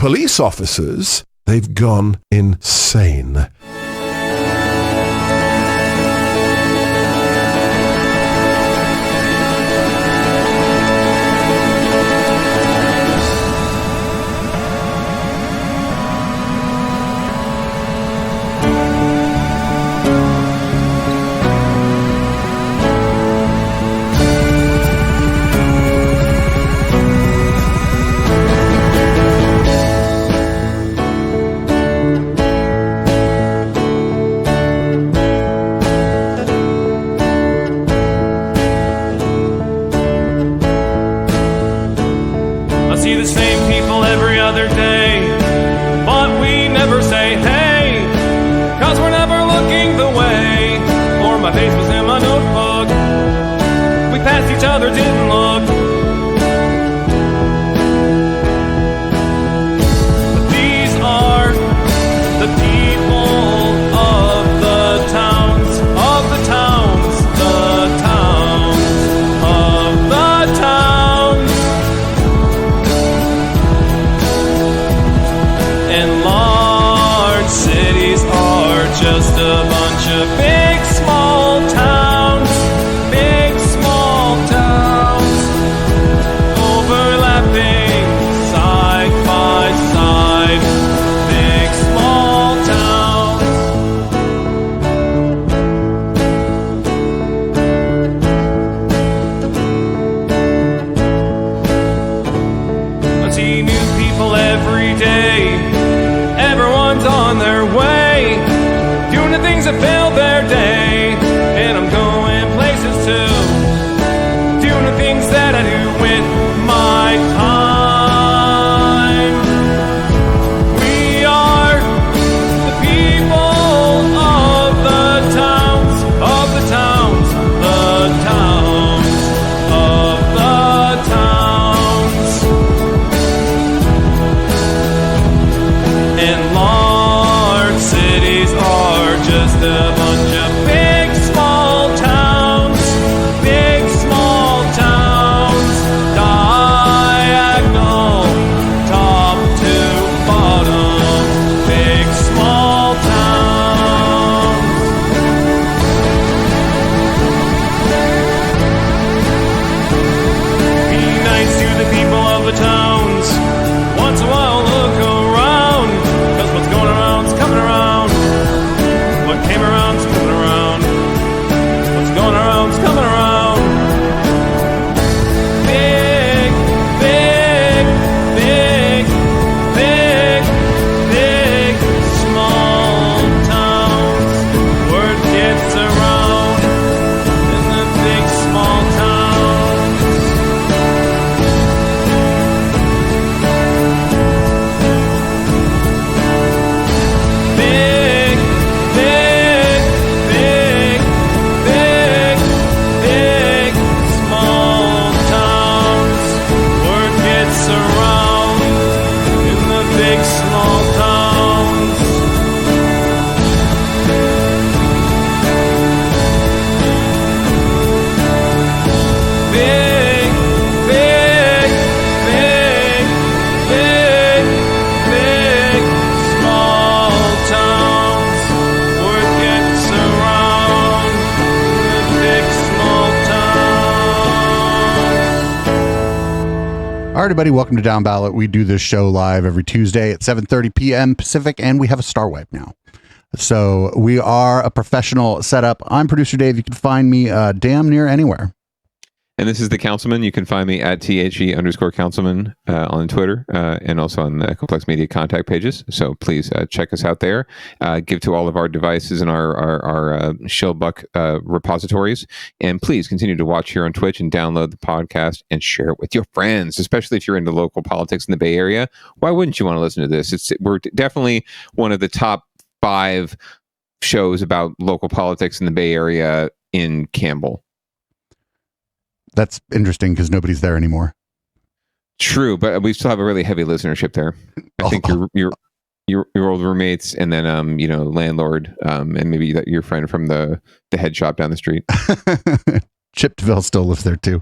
police officers, they've gone insane. Everybody, welcome to Downballot. We do this show live every Tuesday at 7:30 p.m. Pacific, and we have a star wipe now. So we are a professional setup. I'm producer Dave. You can find me damn near anywhere. And this is the Councilman. You can find me at THE_Councilman on Twitter and also on the Complex Media contact pages. So please check us out there. Give to all of our devices and our Shellbuck repositories. And please continue to watch here on Twitch and download the podcast and share it with your friends, especially if you're into local politics in the Bay Area. Why wouldn't you want to listen to this? We're definitely one of the top 5 shows about local politics in the Bay Area in Campbell. That's interesting because nobody's there anymore. True, but we still have a really heavy listenership there. I think your old roommates, and then landlord, and maybe your friend from the head shop down the street. Chipville still lives there too.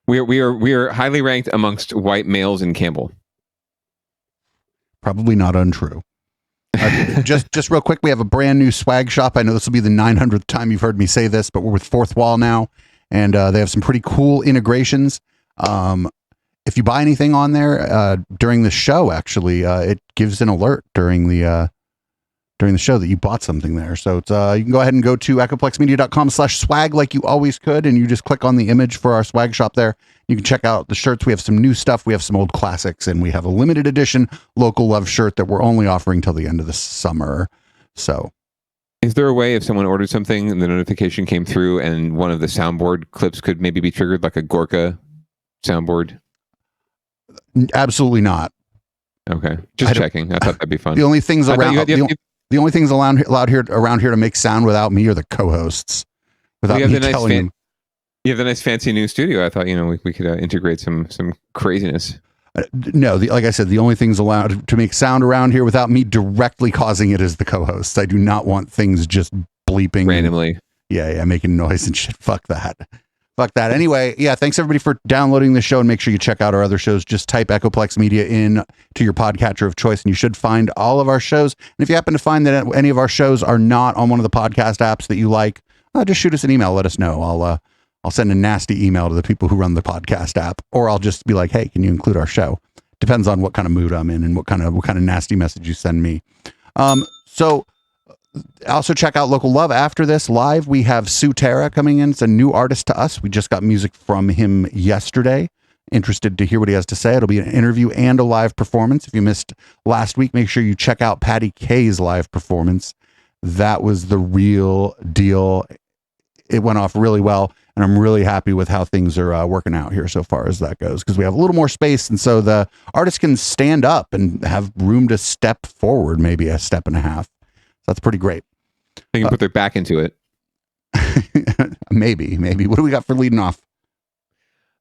We are highly ranked amongst white males in Campbell. Probably not untrue. Just real quick, we have a brand new swag shop. I know this will be the 900th time you've heard me say this, but we're with Fourth Wall now, and they have some pretty cool integrations. If you buy anything on there during the show, actually, it gives an alert during the show that you bought something there. So it's, you can go ahead and go to echoplexmedia.com/swag like you always could, and you just click on the image for our swag shop there. You can check out the shirts. We have some new stuff. We have some old classics, and we have a limited edition local love shirt that we're only offering till the end of the summer. So is there a way if someone ordered something and the notification came through and one of the soundboard clips could maybe be triggered, like a Gorka soundboard? Absolutely not. Okay. Just checking. I thought that'd be fun. The only things around the only things allowed here around here to make sound without me are the co-hosts. Without me telling them. You have the nice fancy new studio. I thought, we could integrate some craziness. No, like I said, the only things allowed to make sound around here without me directly causing it is the co-hosts. I do not want things just bleeping randomly. Making noise and shit. Fuck that. Anyway, thanks everybody for downloading the show, and make sure you check out our other shows. Just type Echoplex Media in to your podcatcher of choice, and you should find all of our shows. And if you happen to find that any of our shows are not on one of the podcast apps that you like, just shoot us an email. Let us know. I'll send a nasty email to the people who run the podcast app, or I'll just be like, hey, can you include our show? Depends on what kind of mood I'm in and what kind of nasty message you send me. So also check out Local Love after this live. We have Sue Terra coming in. It's a new artist to us. We just got music from him yesterday. Interested to hear what he has to say. It'll be an interview and a live performance. If you missed last week, make sure you check out Patty K's live performance. That was the real deal. It went off really well, and I'm really happy with how things are working out here so far as that goes, because we have a little more space, and so the artists can stand up and have room to step forward, maybe a step and a half. So that's pretty great. They can put their back into it. Maybe. What do we got for leading off?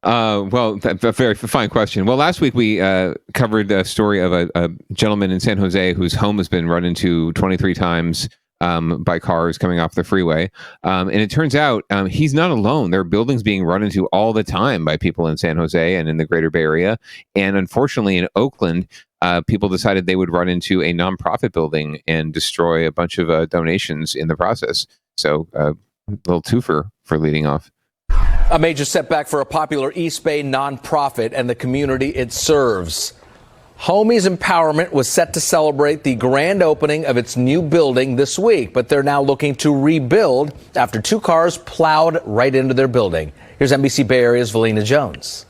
Well, a very fine question. Well, last week we covered the story of a gentleman in San Jose whose home has been run into 23 times by cars coming off the freeway. And it turns out he's not alone. There are buildings being run into all the time by people in San Jose and in the greater Bay Area. And unfortunately, in Oakland, people decided they would run into a nonprofit building and destroy a bunch of donations in the process. So a little twofer for leading off. A major setback for a popular East Bay nonprofit and the community it serves. Homies Empowerment was set to celebrate the grand opening of its new building this week, but they're now looking to rebuild after two cars plowed right into their building. Here's NBC Bay Area's Valina Jones.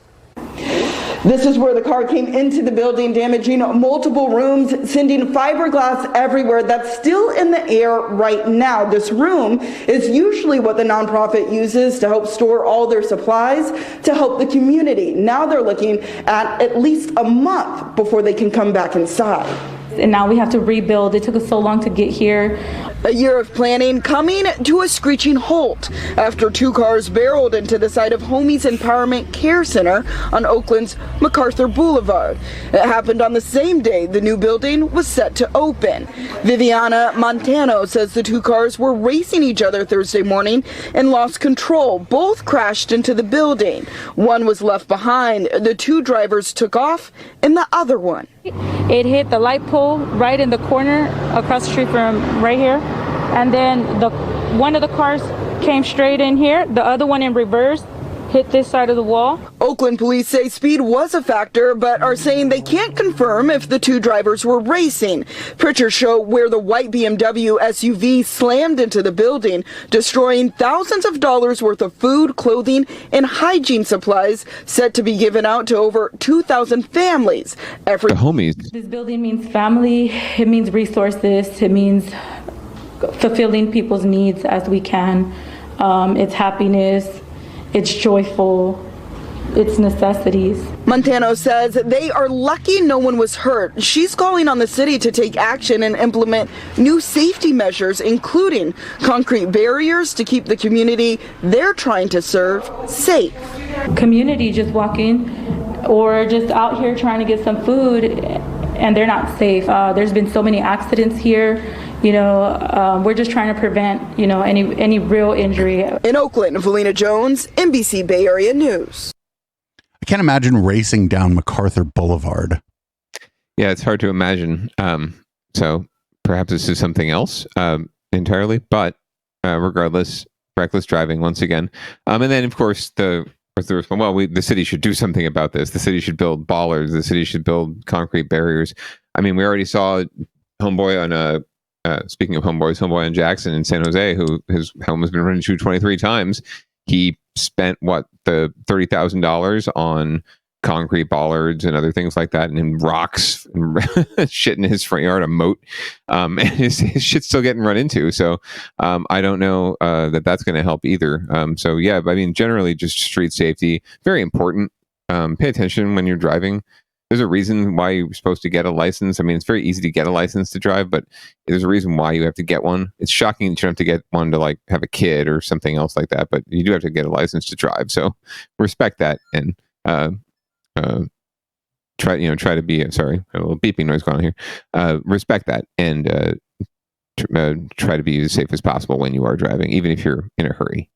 This is where the car came into the building, damaging multiple rooms, sending fiberglass everywhere. That's still in the air right now. This room is usually what the nonprofit uses to help store all their supplies to help the community. Now they're looking at least a month before they can come back inside. And now we have to rebuild. It took us so long to get here. A year of planning coming to a screeching halt after two cars barreled into the site of Homies Empowerment Care Center on Oakland's MacArthur Boulevard. It happened on the same day the new building was set to open. Viviana Montano says the two cars were racing each other Thursday morning and lost control. Both crashed into the building. One was left behind. The two drivers took off, and the other one. It hit the light pole right in the corner across the street from right here. And then one of the cars came straight in here. The other one in reverse hit this side of the wall. Oakland police say speed was a factor, but are saying they can't confirm if the two drivers were racing. Pictures show where the white BMW SUV slammed into the building, destroying thousands of dollars worth of food, clothing, and hygiene supplies set to be given out to over 2,000 families. The homies. This building means family. It means resources. It means fulfilling people's needs as we can. It's happiness. It's joyful. It's necessities. Montano says they are lucky no one was hurt. She's calling on the city to take action and implement new safety measures, including concrete barriers to keep the community they're trying to serve safe. Community just walking or just out here trying to get some food, and they're not safe. There's been so many accidents here. We're just trying to prevent, any real injury. In Oakland, Valina Jones, NBC Bay Area News. I can't imagine racing down MacArthur Boulevard. Yeah, it's hard to imagine. So perhaps this is something else entirely, but regardless, reckless driving once again. And then, of course, the city should do something about this. The city should build bollards. The city should build concrete barriers. I mean, we already saw Homeboy on speaking of Homeboy on Jackson in San Jose, who his home has been run into 23 times. He spent the $30,000 on concrete bollards and other things like that, and in rocks and shit in his front yard, a moat, and his shit's still getting run into. So I don't know that's going to help either. So yeah, I mean, generally just street safety, very important. Pay attention when you're driving. There's a reason why you're supposed to get a license. I mean, it's very easy to get a license to drive, but there's a reason why you have to get one. It's shocking that you don't have to get one to like have a kid or something else like that, but you do have to get a license to drive. So respect that and try to be sorry, a little beeping noise going on here. Respect that and try to be as safe as possible when you are driving, even if you're in a hurry.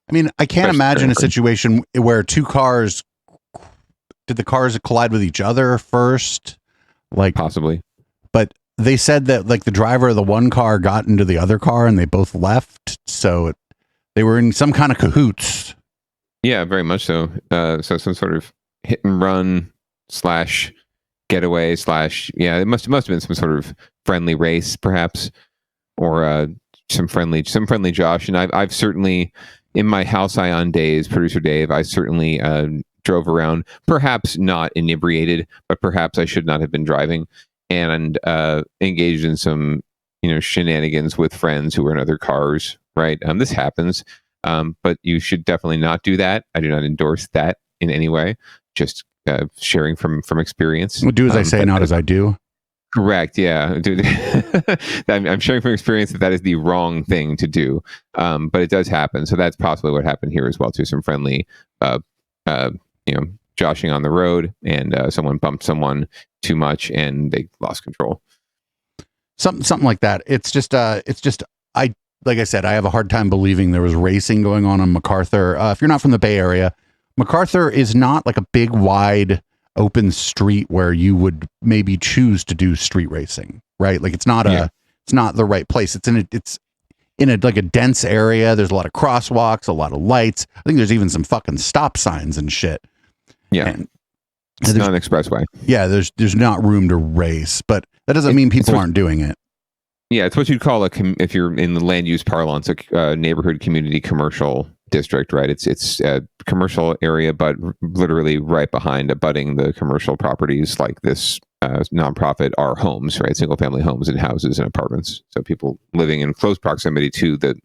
I mean, I can't imagine a situation where did the cars collide with each other first? Like possibly. But they said that like the driver of the one car got into the other car and they both left. So they were in some kind of cahoots. Yeah, very much so. So some sort of hit and run / getaway / it must have been some sort of friendly race perhaps, or some friendly Josh. And I've certainly, in my House Ion days, producer Dave, I certainly drove around, perhaps not inebriated, but perhaps I should not have been driving, and engaged in some shenanigans with friends who were in other cars. Right, this happens, but you should definitely not do that. I do not endorse that in any way. Just sharing from experience. Well, do as I say, not as I do. Correct. Yeah, dude. I'm sharing from experience that is the wrong thing to do, but it does happen. So that's possibly what happened here as well too. Some friendly, joshing on the road, and someone bumped someone too much, and they lost control. Something like that. It's just like I said, I have a hard time believing there was racing going on MacArthur. If you're not from the Bay Area, MacArthur is not like a big, wide, open street where you would maybe choose to do street racing, right? Like it's not the right place. It's in a like a dense area. There's a lot of crosswalks, a lot of lights. I think there's even some fucking stop signs and shit. Yeah. And it's not an expressway. Yeah, there's not room to race, but that doesn't mean people aren't doing it. Yeah, it's what you'd call if you're in the land use parlance, a neighborhood community commercial district, right? It's a commercial area, but literally right behind, abutting the commercial properties like this nonprofit are homes, right? Single family homes and houses and apartments. So people living in close proximity to the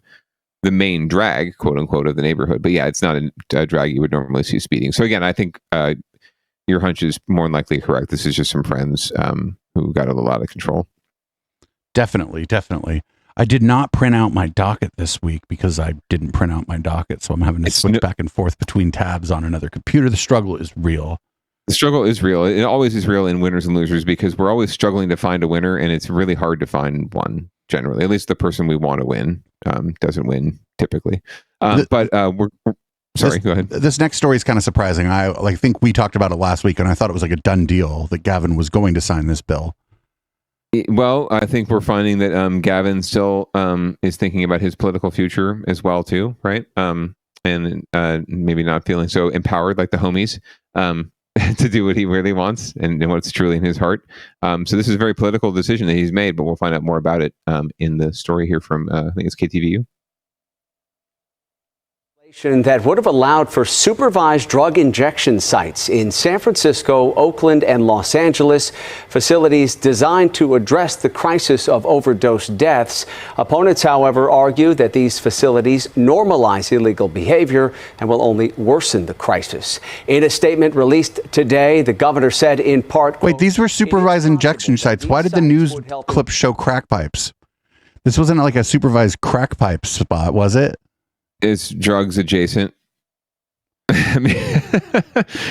main drag, quote unquote, of the neighborhood. But yeah, it's not a drag you would normally see speeding. So again, I think your hunch is more than likely correct. This is just some friends who got a little out of control. Definitely. I did not print out my docket this week because I didn't print out my docket. So I'm having to switch back and forth between tabs on another computer. The struggle is real. The struggle is real. It always is real in winners and losers because we're always struggling to find a winner, and it's really hard to find one generally. At least the person we want to win doesn't win typically. Go ahead. This next story is kind of surprising. I think we talked about it last week, and I thought it was like a done deal that Gavin was going to sign this bill. Well, I think we're finding that Gavin still is thinking about his political future as well too, right? And maybe not feeling so empowered like the homies to do what he really wants and what's truly in his heart. So this is a very political decision that he's made, but we'll find out more about it in the story here from I think it's KTVU. That would have allowed for supervised drug injection sites in San Francisco, Oakland, and Los Angeles, facilities designed to address the crisis of overdose deaths. Opponents, however, argue that these facilities normalize illegal behavior and will only worsen the crisis. In a statement released today, the governor said in part, "Wait, these were supervised injection sites. Why did the news clip show crack pipes? This wasn't like a supervised crack pipe spot, was it?" It's drugs adjacent. I mean,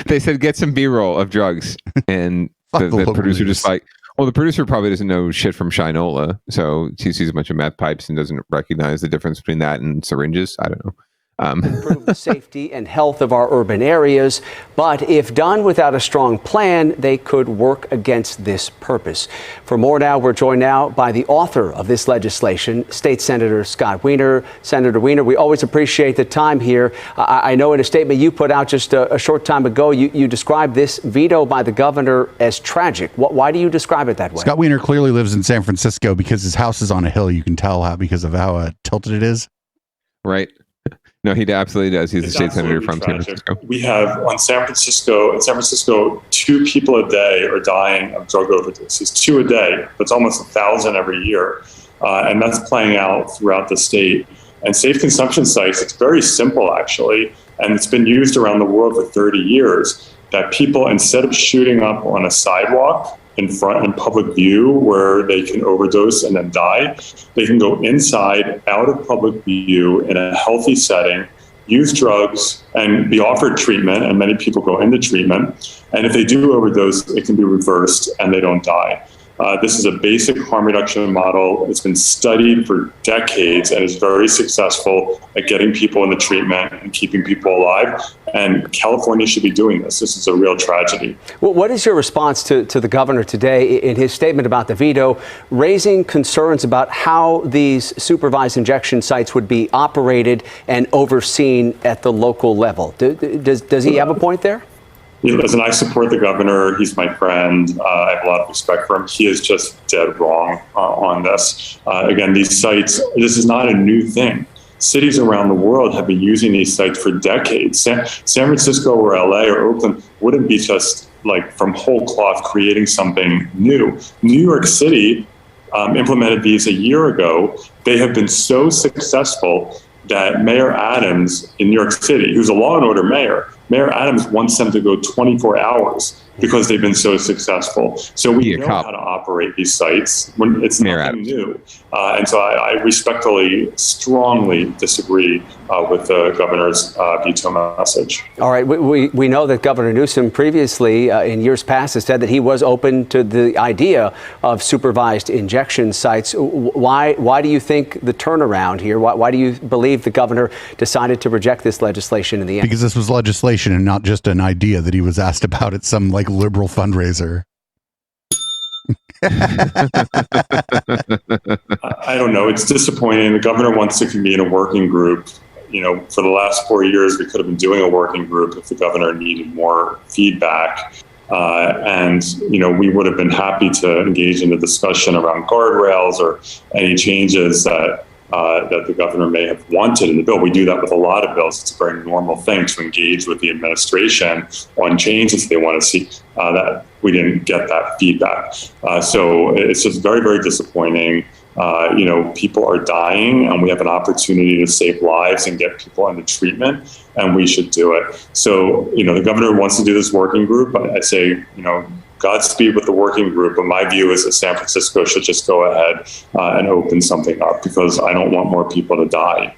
they said get some B-roll of drugs, and the producer just like, well, the producer probably doesn't know shit from Shinola, so he sees a bunch of meth pipes and doesn't recognize the difference between that and syringes. I don't know. Improve the safety and health of our urban areas. But if done without a strong plan, they could work against this purpose. For more now, we're joined now by the author of this legislation, State Senator Scott Wiener. Senator Wiener, we always appreciate the time here. I know in a statement you put out just a short time ago, you described this veto by the governor as tragic. Why do you describe it that way? Scott Wiener clearly lives in San Francisco because his house is on a hill. You can tell how because of how tilted it is. Right. No, he absolutely does. He's a state senator from San Francisco. We have in San Francisco, 2 people a day are dying of drug overdoses. 2 a day. That's almost 1,000 every year. And that's playing out throughout the state. And safe consumption sites, it's very simple, actually. And it's been used around the world for 30 years that people, instead of shooting up on a sidewalk in public view where they can overdose and then die, they can go inside, out of public view in a healthy setting, use drugs and be offered treatment, and many people go into treatment. And if they do overdose, it can be reversed and they don't die. This is a basic harm reduction model. It's been studied for decades and is very successful at getting people into treatment and keeping people alive. And California should be doing this. This is a real tragedy. Well, what is your response to the governor today in his statement about the veto, raising concerns about how these supervised injection sites would be operated and overseen at the local level? Does he have a point there? Listen, I support the governor. He's my friend. I have a lot of respect for him. He is just dead wrong on this. Again, these sites, this is not a new thing. Cities around the world have been using these sites for decades. San Francisco or LA or Oakland wouldn't be just like from whole cloth creating something new. New York City implemented these a year ago. They have been so successful that Mayor Adams in New York City, who's a law and order mayor, Mayor Adams wants them to go 24 hours because they've been so successful. So we know how to operate these sites when it's nothing new. And so I respectfully, strongly disagree with the governor's veto message. All right. We know that Governor Newsom previously, in years past, has said that he was open to the idea of supervised injection sites. Why do you think the turnaround here? Why do you believe the governor decided to reject this legislation in the end? Because this was legislation and not just an idea that he was asked about at some like liberal fundraiser. I don't know. It's disappointing. The governor wants to convene a working group. You know, for the last 4 years, we could have been doing a working group if the governor needed more feedback. And, you know, we would have been happy to engage in a discussion around guardrails or any changes that the governor may have wanted in the bill. We do that with a lot of bills. It's a very normal thing to engage with the administration on changes they want to see. That we didn't get that feedback. So it's just very, very disappointing. You know, people are dying and we have an opportunity to save lives and get people into treatment, and we should do it. So, you know, the governor wants to do this working group. I say, you know, Godspeed with the working group, but my view is that San Francisco should just go ahead and open something up because I don't want more people to die.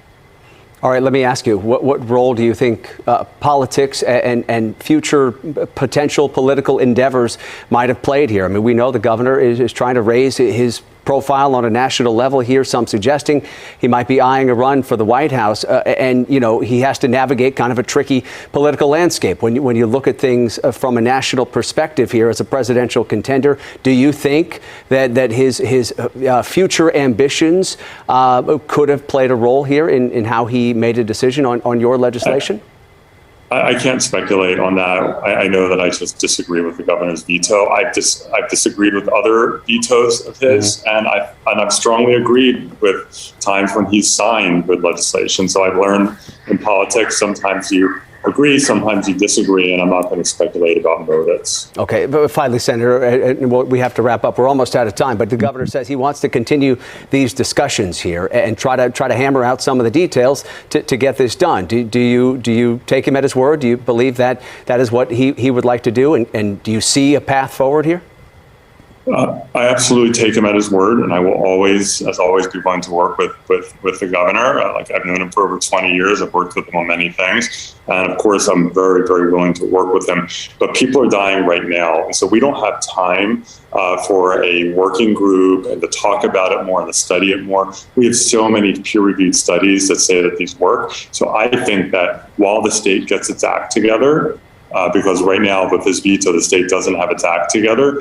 All right, let me ask you, what role do you think politics and future potential political endeavors might have played here? I mean, we know the governor is trying to raise his profile on a national level here, some suggesting he might be eyeing a run for the White House. And, you know, he has to navigate kind of a tricky political landscape. When you look at things from a national perspective here as a presidential contender, do you think that his future ambitions could have played a role here in how he made a decision on your legislation? I can't speculate on that. I know that I just disagree with the governor's veto. I've disagreed with other vetoes of his, and I've strongly agreed with times when he's signed good legislation. So I've learned in politics, sometimes you agree, sometimes you disagree, and I'm not going to speculate about motives. Okay, but finally, Senator, and we have to wrap up. We're almost out of time, but the governor says he wants to continue these discussions here and try to hammer out some of the details to get this done. Do you take him at his word? Do you believe that is what he would like to do? And do you see a path forward here? I absolutely take him at his word, and I will always, as always, be willing to work with the governor. I've known him for over 20 years. I've worked with him on many things, and of course, I'm very, very willing to work with him. But people are dying right now, and so we don't have time for a working group and to talk about it more and to study it more. We have so many peer-reviewed studies that say that these work. So I think that while the state gets its act together, because right now with this veto, the state doesn't have its act together,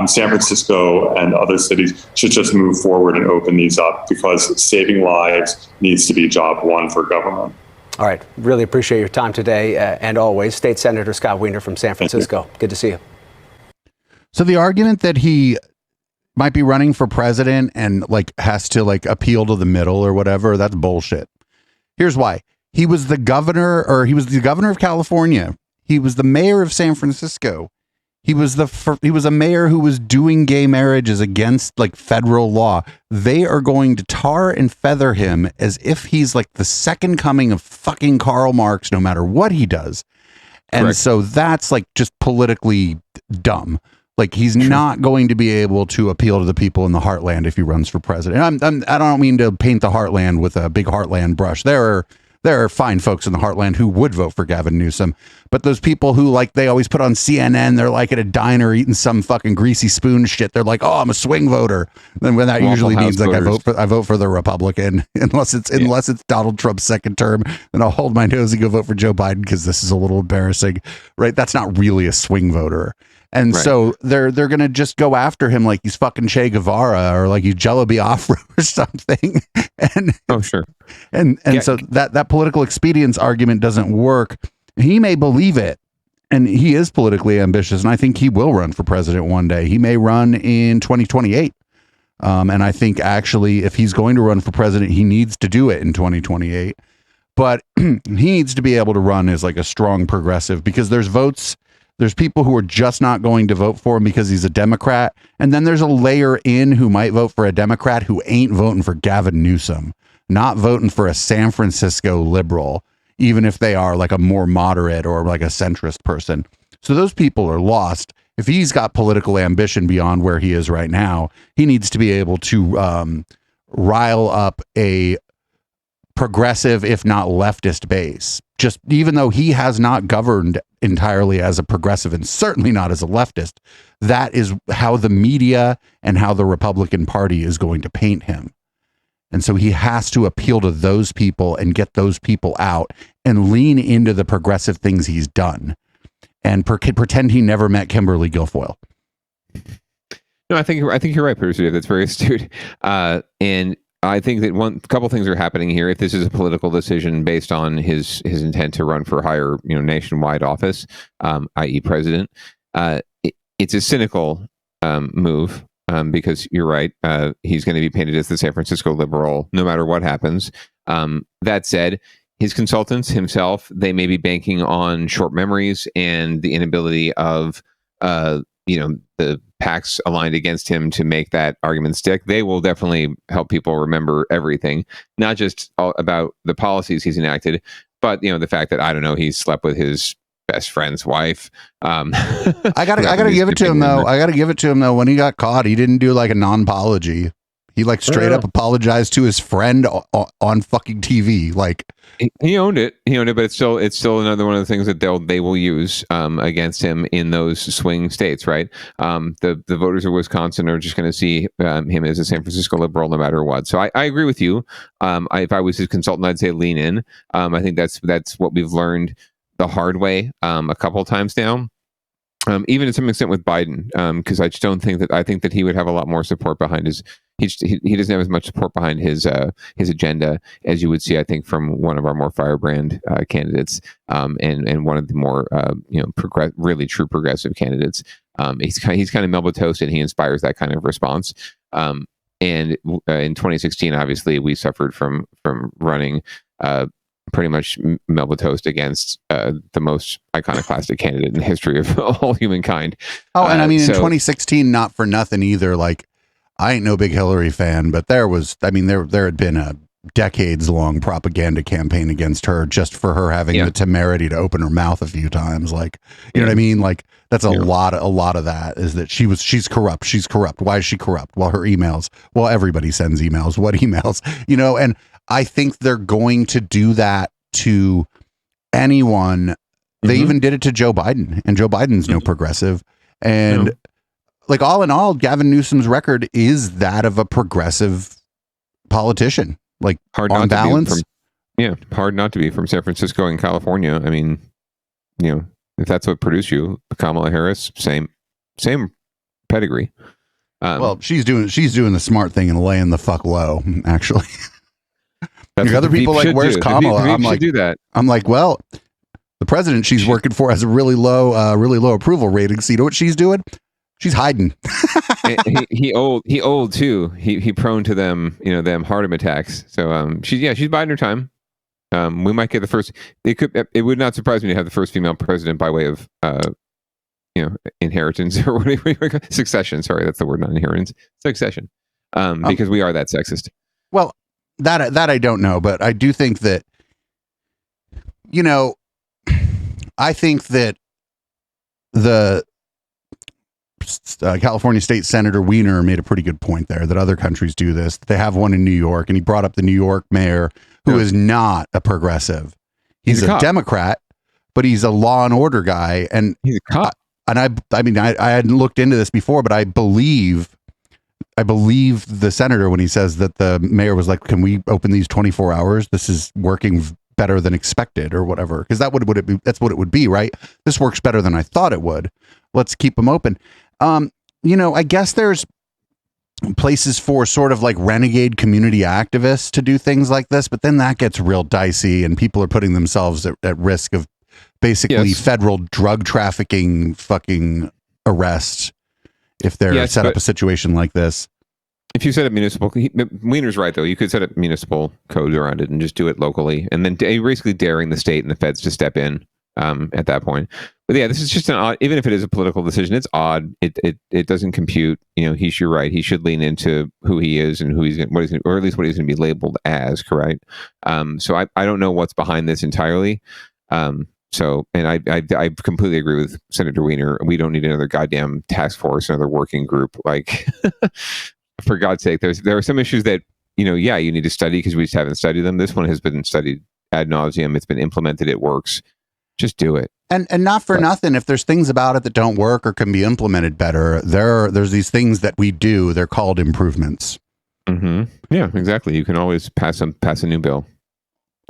San Francisco and other cities should just move forward and open these up, because saving lives needs to be job one for government. All right. Really appreciate your time today and always. State Senator Scott Wiener from San Francisco. Good to see you. So the argument that he might be running for president and like has to like appeal to the middle or whatever, that's bullshit. Here's why. He was the governor of California. He was the mayor of San Francisco. He was a mayor who was doing gay marriages against like federal law. They are going to tar and feather him as if he's like the second coming of fucking Karl Marx, no matter what he does. And Correct. so that's like just politically dumb. Like he's not going to be able to appeal to the people in the heartland if he runs for president. I don't mean to paint the heartland with a big heartland brush. There are fine folks in the heartland who would vote for Gavin Newsom, but those people who like they always put on CNN, they're like at a diner eating some fucking greasy spoon shit. They're like, oh, I'm a swing voter. Then when that usually means like I vote for the Republican, unless it's Donald Trump's second term, then I'll hold my nose and go vote for Joe Biden because this is a little embarrassing, right? That's not really a swing voter. And so they're going to just go after him like he's fucking Che Guevara or like he's Jello Biafra or something. And sure. And so that political expedience argument doesn't work. He may believe it, and he is politically ambitious, and I think he will run for president one day. He may run in 2028. And I think actually if he's going to run for president, he needs to do it in 2028. But he needs to be able to run as like a strong progressive, because there's people who are just not going to vote for him because he's a Democrat. And then there's a layer in who might vote for a Democrat who ain't voting for Gavin Newsom, not voting for a San Francisco liberal, even if they are like a more moderate or like a centrist person. So those people are lost. If he's got political ambition beyond where he is right now, he needs to be able to rile up a progressive, if not leftist base. Just even though he has not governed entirely as a progressive and certainly not as a leftist, that is how the media and how the Republican Party is going to paint him. And so he has to appeal to those people and get those people out and lean into the progressive things he's done and pretend he never met Kimberly Guilfoyle. No, I think you're right, producer. That's very astute. And I think that couple things are happening here. If this is a political decision based on his intent to run for higher, nationwide office, i.e., president, it's a cynical move because you're right. He's going to be painted as the San Francisco liberal, no matter what happens. That said, his consultants himself, they may be banking on short memories and the inability of the PACs aligned against him to make that argument stick. They will definitely help people remember everything, not just about the policies he's enacted, but the fact that, I don't know, he slept with his best friend's wife. I gotta give it to him though. I gotta give it to him though. When he got caught, he didn't do like a non-apology. He like straight up apologized to his friend on fucking TV. Like he owned it, but it's still another one of the things that they will use against him in those swing states, right? The voters of Wisconsin are just going to see him as a San Francisco liberal no matter what. So I agree with you. If I was his consultant, I'd say lean in. I think that's what we've learned the hard way a couple of times now. Even to some extent with Biden, because I just don't think that I think that he would have a lot more support behind his. He doesn't have as much support behind his agenda as you would see, I think, from one of our more firebrand candidates, and one of the more really true progressive candidates. He's kind of Melba Toast, and he inspires that kind of response. And in 2016, obviously, we suffered from running pretty much Melba Toast against the most iconoclastic candidate in the history of all humankind. Oh, and I mean, in 2016, not for nothing either. Like, I ain't no big Hillary fan, but there had been decades-long propaganda campaign against her just for her having the temerity to open her mouth a few times. Like, you know what I mean? Like, that's a lot of that is that she's corrupt. She's corrupt. Why is she corrupt? Well, her emails. Well, everybody sends emails. What emails? You know, and I think they're going to do that to anyone. They even did it to Joe Biden, and Joe Biden's no progressive. And like, all in all, Gavin Newsom's record is that of a progressive politician. Like, hard on balance. Hard not to be from San Francisco and California. I mean, you know, if that's what produced you, Kamala Harris, same pedigree. Well, she's doing the smart thing and laying the fuck low, actually. Like, other people like, where's Kamala? I'm like, do that. I'm like, well, the president she's working for has a really low approval rating. So you know what she's doing? She's hiding. he old too. He prone to them, you know, them heart attacks. So she's biding her time. We might get the first. It would not surprise me to have the first female president by way of you know, inheritance or whatever. Succession. Sorry, that's the word, not inheritance. Succession. Because we are that sexist. Well, that I don't know, but I do think that, you know, I think that the California State Senator Weiner made a pretty good point there, that other countries do this. They have one in New York, and he brought up the New York mayor, who is not a progressive. He's a Democrat, but he's a law and order guy, and he's a cop. I mean, I hadn't looked into this before, but I believe the senator when he says that the mayor was like, "Can we open these 24 hours? This is working better than expected," or whatever. Because that's what it would be, right? This works better than I thought it would. Let's keep them open. You know, I guess there's places for sort of like renegade community activists to do things like this, but then that gets real dicey, and people are putting themselves at risk of basically federal drug trafficking fucking arrest if they're set up a situation like this. If you set up municipal, Weiner's right though. You could set up municipal codes around it and just do it locally, and then basically daring the state and the feds to step in at that point. But yeah, this is just an odd. Even if it is a political decision, it's odd. It doesn't compute. You know, you're right. He should lean into who he is and or at least what he's going to be labeled as. Correct. So I don't know what's behind this entirely. So, and I completely agree with Senator Weiner. We don't need another goddamn task force, another working group. Like, for God's sake, there are some issues that, you know, you need to study because we just haven't studied them. This one has been studied ad nauseum. It's been implemented. It works. Just do it. And not for nothing, if there's things about it that don't work or can be implemented better, there's these things that we do. They're called improvements. Mm-hmm. Yeah, exactly. You can always pass a new bill.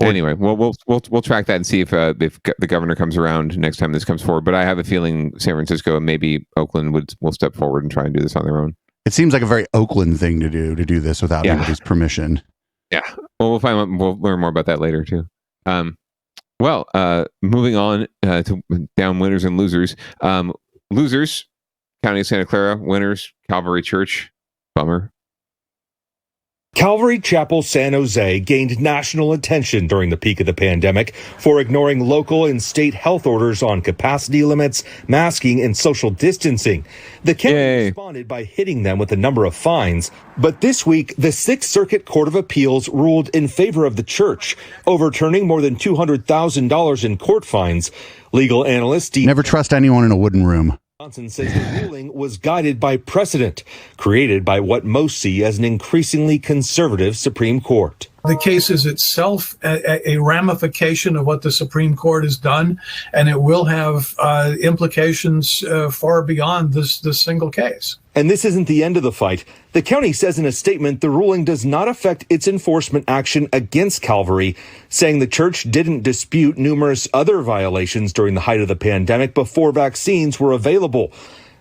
Anyway, we'll track that and see if the governor comes around next time this comes forward. But I have a feeling San Francisco and maybe Oakland will step forward and try and do this on their own. It seems like a very Oakland thing to do this without anybody's permission. Yeah. Well, we'll learn more about that later too. Moving on to down winners and losers. Losers, County of Santa Clara. Winners, Calvary Church. Bummer. Calvary Chapel San Jose gained national attention during the peak of the pandemic for ignoring local and state health orders on capacity limits, masking, and social distancing. The county responded by hitting them with a number of fines. But this week, the Sixth Circuit Court of Appeals ruled in favor of the church, overturning more than $200,000 in court fines. Legal analyst never trust anyone in a wooden room. Johnson says the ruling was guided by precedent created by what most see as an increasingly conservative Supreme Court. The case is itself a ramification of what the Supreme Court has done, and it will have implications far beyond this single case. And this isn't the end of the fight. The county says in a statement the ruling does not affect its enforcement action against Calvary, saying the church didn't dispute numerous other violations during the height of the pandemic before vaccines were available.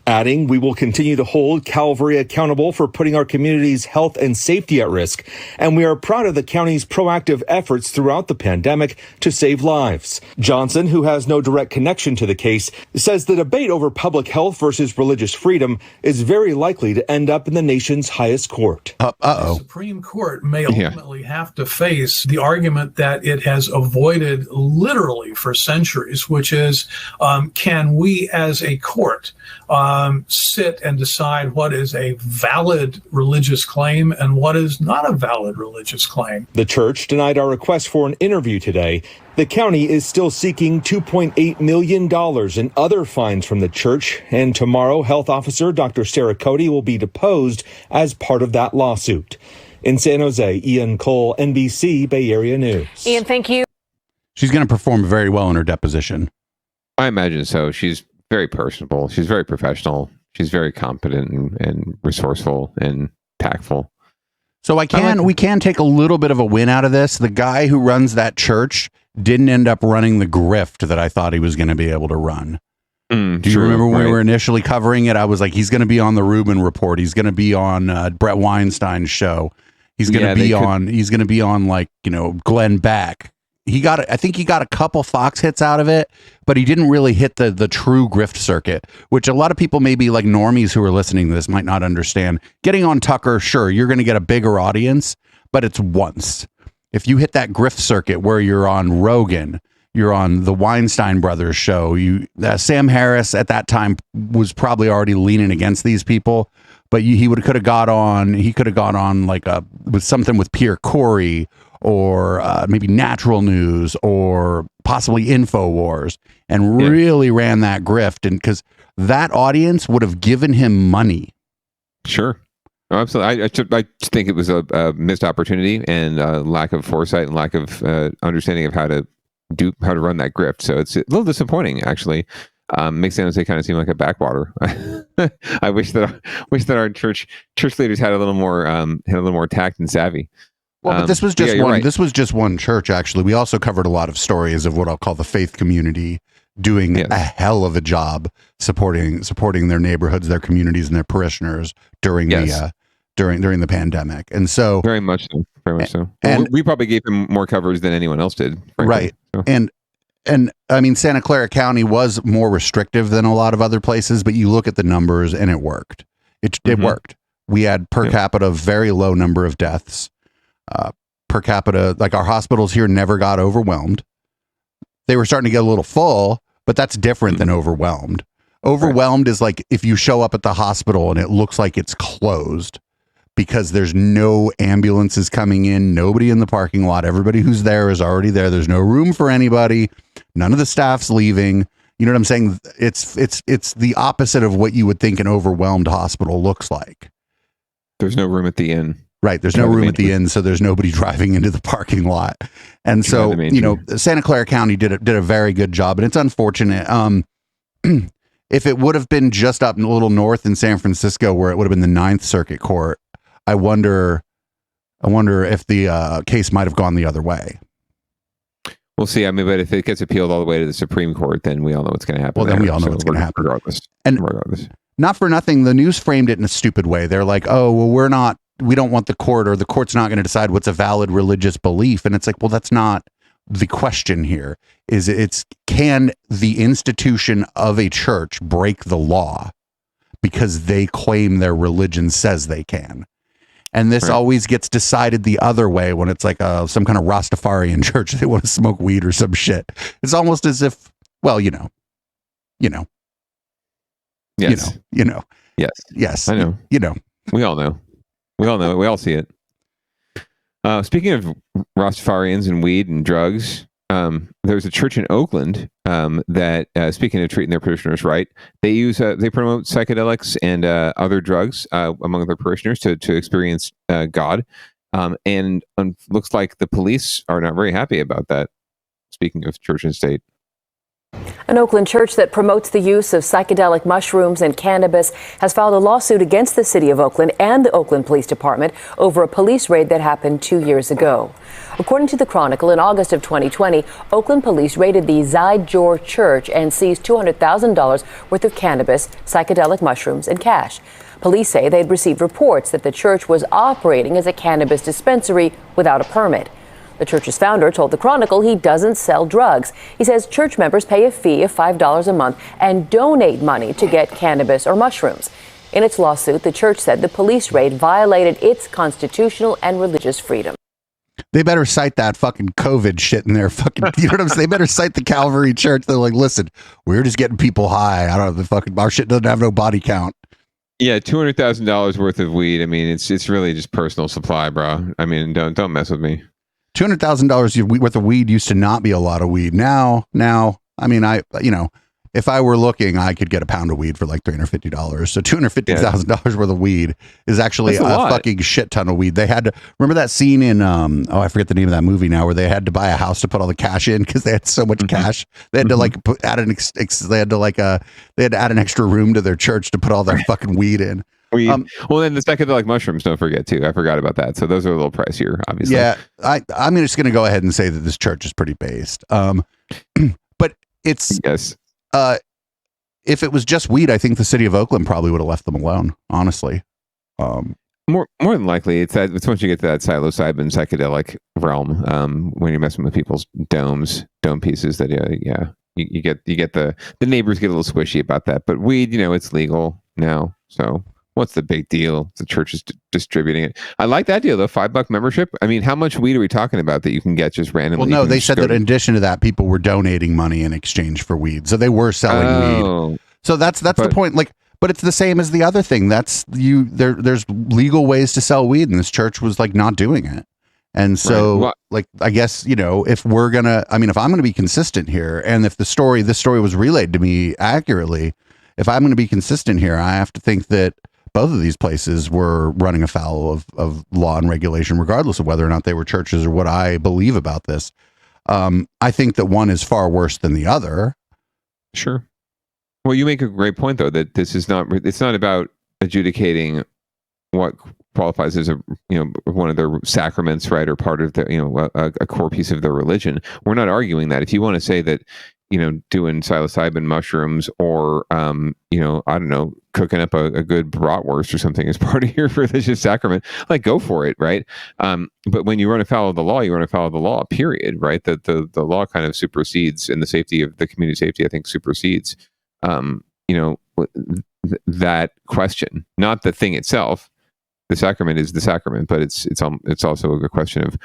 Adding, we will continue to hold Calvary accountable for putting our community's health and safety at risk, and we are proud of the county's proactive efforts throughout the pandemic to save lives. Johnson, who has no direct connection to the case, says the debate over public health versus religious freedom is very likely to end up in the nation's highest court. The Supreme Court may ultimately have to face the argument that it has avoided literally for centuries, which is, can we as a court sit and decide what is a valid religious claim and what is not a valid religious claim. The church denied our request for an interview today. The county is still seeking $2.8 million in other fines from the church, and tomorrow, health officer Dr. Sarah Cody will be deposed as part of that lawsuit. In San Jose, Ian Cole, NBC Bay Area News. Ian, thank you. She's going to perform very well in her deposition. I imagine so. She's very personable. She's very professional. She's very competent and resourceful and tactful. So we can take a little bit of a win out of this. The guy who runs that church didn't end up running the grift that I thought he was going to be able to run. Do you remember when we were initially covering it? I was like, he's going to be on the Rubin Report. He's going to be on Brett Weinstein's show. He's going to be on. He's going to be on Glenn Beck. I think he got a couple Fox hits out of it, but he didn't really hit the true grift circuit, which a lot of people, maybe like normies who are listening to this, might not understand. Getting on Tucker, sure, you're going to get a bigger audience, but it's once. If you hit that grift circuit where you're on Rogan, you're on the Weinstein Brothers show, Sam Harris at that time was probably already leaning against these people, but he could have got on with something with Pierre Corey, or maybe Natural News, or possibly InfoWars, and really ran that grift, and because that audience would have given him money. Sure. Oh, absolutely. I think it was a missed opportunity and lack of foresight and lack of understanding of how to run that grift. So it's a little disappointing, actually. Makes San Jose kind of seem like a backwater. I wish that our church leaders had a little more tact and savvy. Well, but this was just one. Right. This was just one church. Actually, we also covered a lot of stories of what I'll call the faith community doing a hell of a job supporting their neighborhoods, their communities, and their parishioners during the pandemic. And so, very much so. And we probably gave him more coverage than anyone else did. Frankly, right. So. And I mean, Santa Clara County was more restrictive than a lot of other places, but you look at the numbers and it worked. It worked. We had per capita very low number of deaths. Per capita, like our hospitals here never got overwhelmed. They were starting to get a little full, but that's different than overwhelmed. Overwhelmed is like if you show up at the hospital and it looks like it's closed because there's no ambulances coming in, nobody in the parking lot, everybody who's there is already there. There's no room for anybody. None of the staff's leaving. You know what I'm saying? It's the opposite of what you would think an overwhelmed hospital looks like. There's no room at the inn. Right. There's no room at the inn, so there's nobody driving into the parking lot. And so, Santa Clara County did a very good job, and it's unfortunate. If it would have been just up a little north in San Francisco, where it would have been the Ninth Circuit Court, I wonder if the case might have gone the other way. We'll see. I mean, but if it gets appealed all the way to the Supreme Court, then we all know what's going to happen. Well, then we all know what's going to happen. Regardless. Not for nothing, the news framed it in a stupid way. They're like, oh, well, we don't want the court, or the court's not going to decide what's a valid religious belief. And it's like, well, that's not the question here. Can the institution of a church break the law because they claim their religion says they can? And this always gets decided the other way when it's like some kind of Rastafarian church. They want to smoke weed or some shit. It's almost as if, well, Yes. Yes. I know. We all know. We all know it. We all see it. Speaking of Rastafarians and weed and drugs, there's a church in Oakland that, speaking of treating their parishioners right, they promote psychedelics and other drugs among their parishioners to experience God, and looks like the police are not very happy about that. Speaking of church and state. An Oakland church that promotes the use of psychedelic mushrooms and cannabis has filed a lawsuit against the city of Oakland and the Oakland Police Department over a police raid that happened 2 years ago. According to the Chronicle, in August of 2020, Oakland police raided the Zide Jor Church and seized $200,000 worth of cannabis, psychedelic mushrooms, and cash. Police say they'd received reports that the church was operating as a cannabis dispensary without a permit. The church's founder told the Chronicle he doesn't sell drugs. He says church members pay a fee of $5 a month and donate money to get cannabis or mushrooms. In its lawsuit, the church said the police raid violated its constitutional and religious freedom. They better cite that fucking COVID shit in their fucking, you know what I'm saying? They better cite the Calvary Church. They're like, listen, we're just getting people high. I don't know, the fucking, our shit doesn't have no body count. Yeah, $200,000 worth of weed. I mean, it's really just personal supply, bro. I mean, don't mess with me. $200,000 worth of weed used to not be a lot of weed. Now, I mean, if I were looking, I could get a pound of weed for like $350. So $250,000 worth of weed is actually a fucking shit ton of weed. They had to remember that scene in I forget the name of that movie now, where they had to buy a house to put all the cash in because they had so much cash. They had to like add an extra room to their church to put all their fucking weed in. Well, then the psychedelic mushrooms, don't forget too. I forgot about that. So those are a little pricier, obviously. Yeah, I'm just going to go ahead and say that this church is pretty based. But it's yes. If it was just weed, I think the city of Oakland probably would have left them alone. Honestly, more than likely, it's once you get to that psilocybin psychedelic realm, when you're messing with people's dome pieces, that you get the neighbors get a little squishy about that. But weed, it's legal now, so. What's the big deal? The church is distributing it. I like that deal though. $5 membership. I mean, how much weed are we talking about that you can get just randomly? Well, no, they said that in addition to that, people were donating money in exchange for weed, so they were selling weed. So that's the point. Like, but it's the same as the other thing. That's there's legal ways to sell weed, and this church was like not doing it. And so, right. like, I guess if if I'm going to be consistent here, and if this story was relayed to me accurately, if I'm going to be consistent here, I have to think that both of these places were running afoul of law and regulation, regardless of whether or not they were churches or what I believe about this. I think that one is far worse than the other. Sure. Well, you make a great point, though, that it's not about adjudicating what qualifies as one of their sacraments, right, or part of the a core piece of their religion. We're not arguing that. If you want to say that doing psilocybin mushrooms or I don't know, cooking up a good bratwurst or something as part of your religious sacrament, like, go for it, right? But when you run afoul of the law, you run afoul of the law, period, right? The law kind of supersedes, and the safety of the community safety, I think, supersedes that question, not the thing itself. The sacrament is the sacrament, but it's also a question of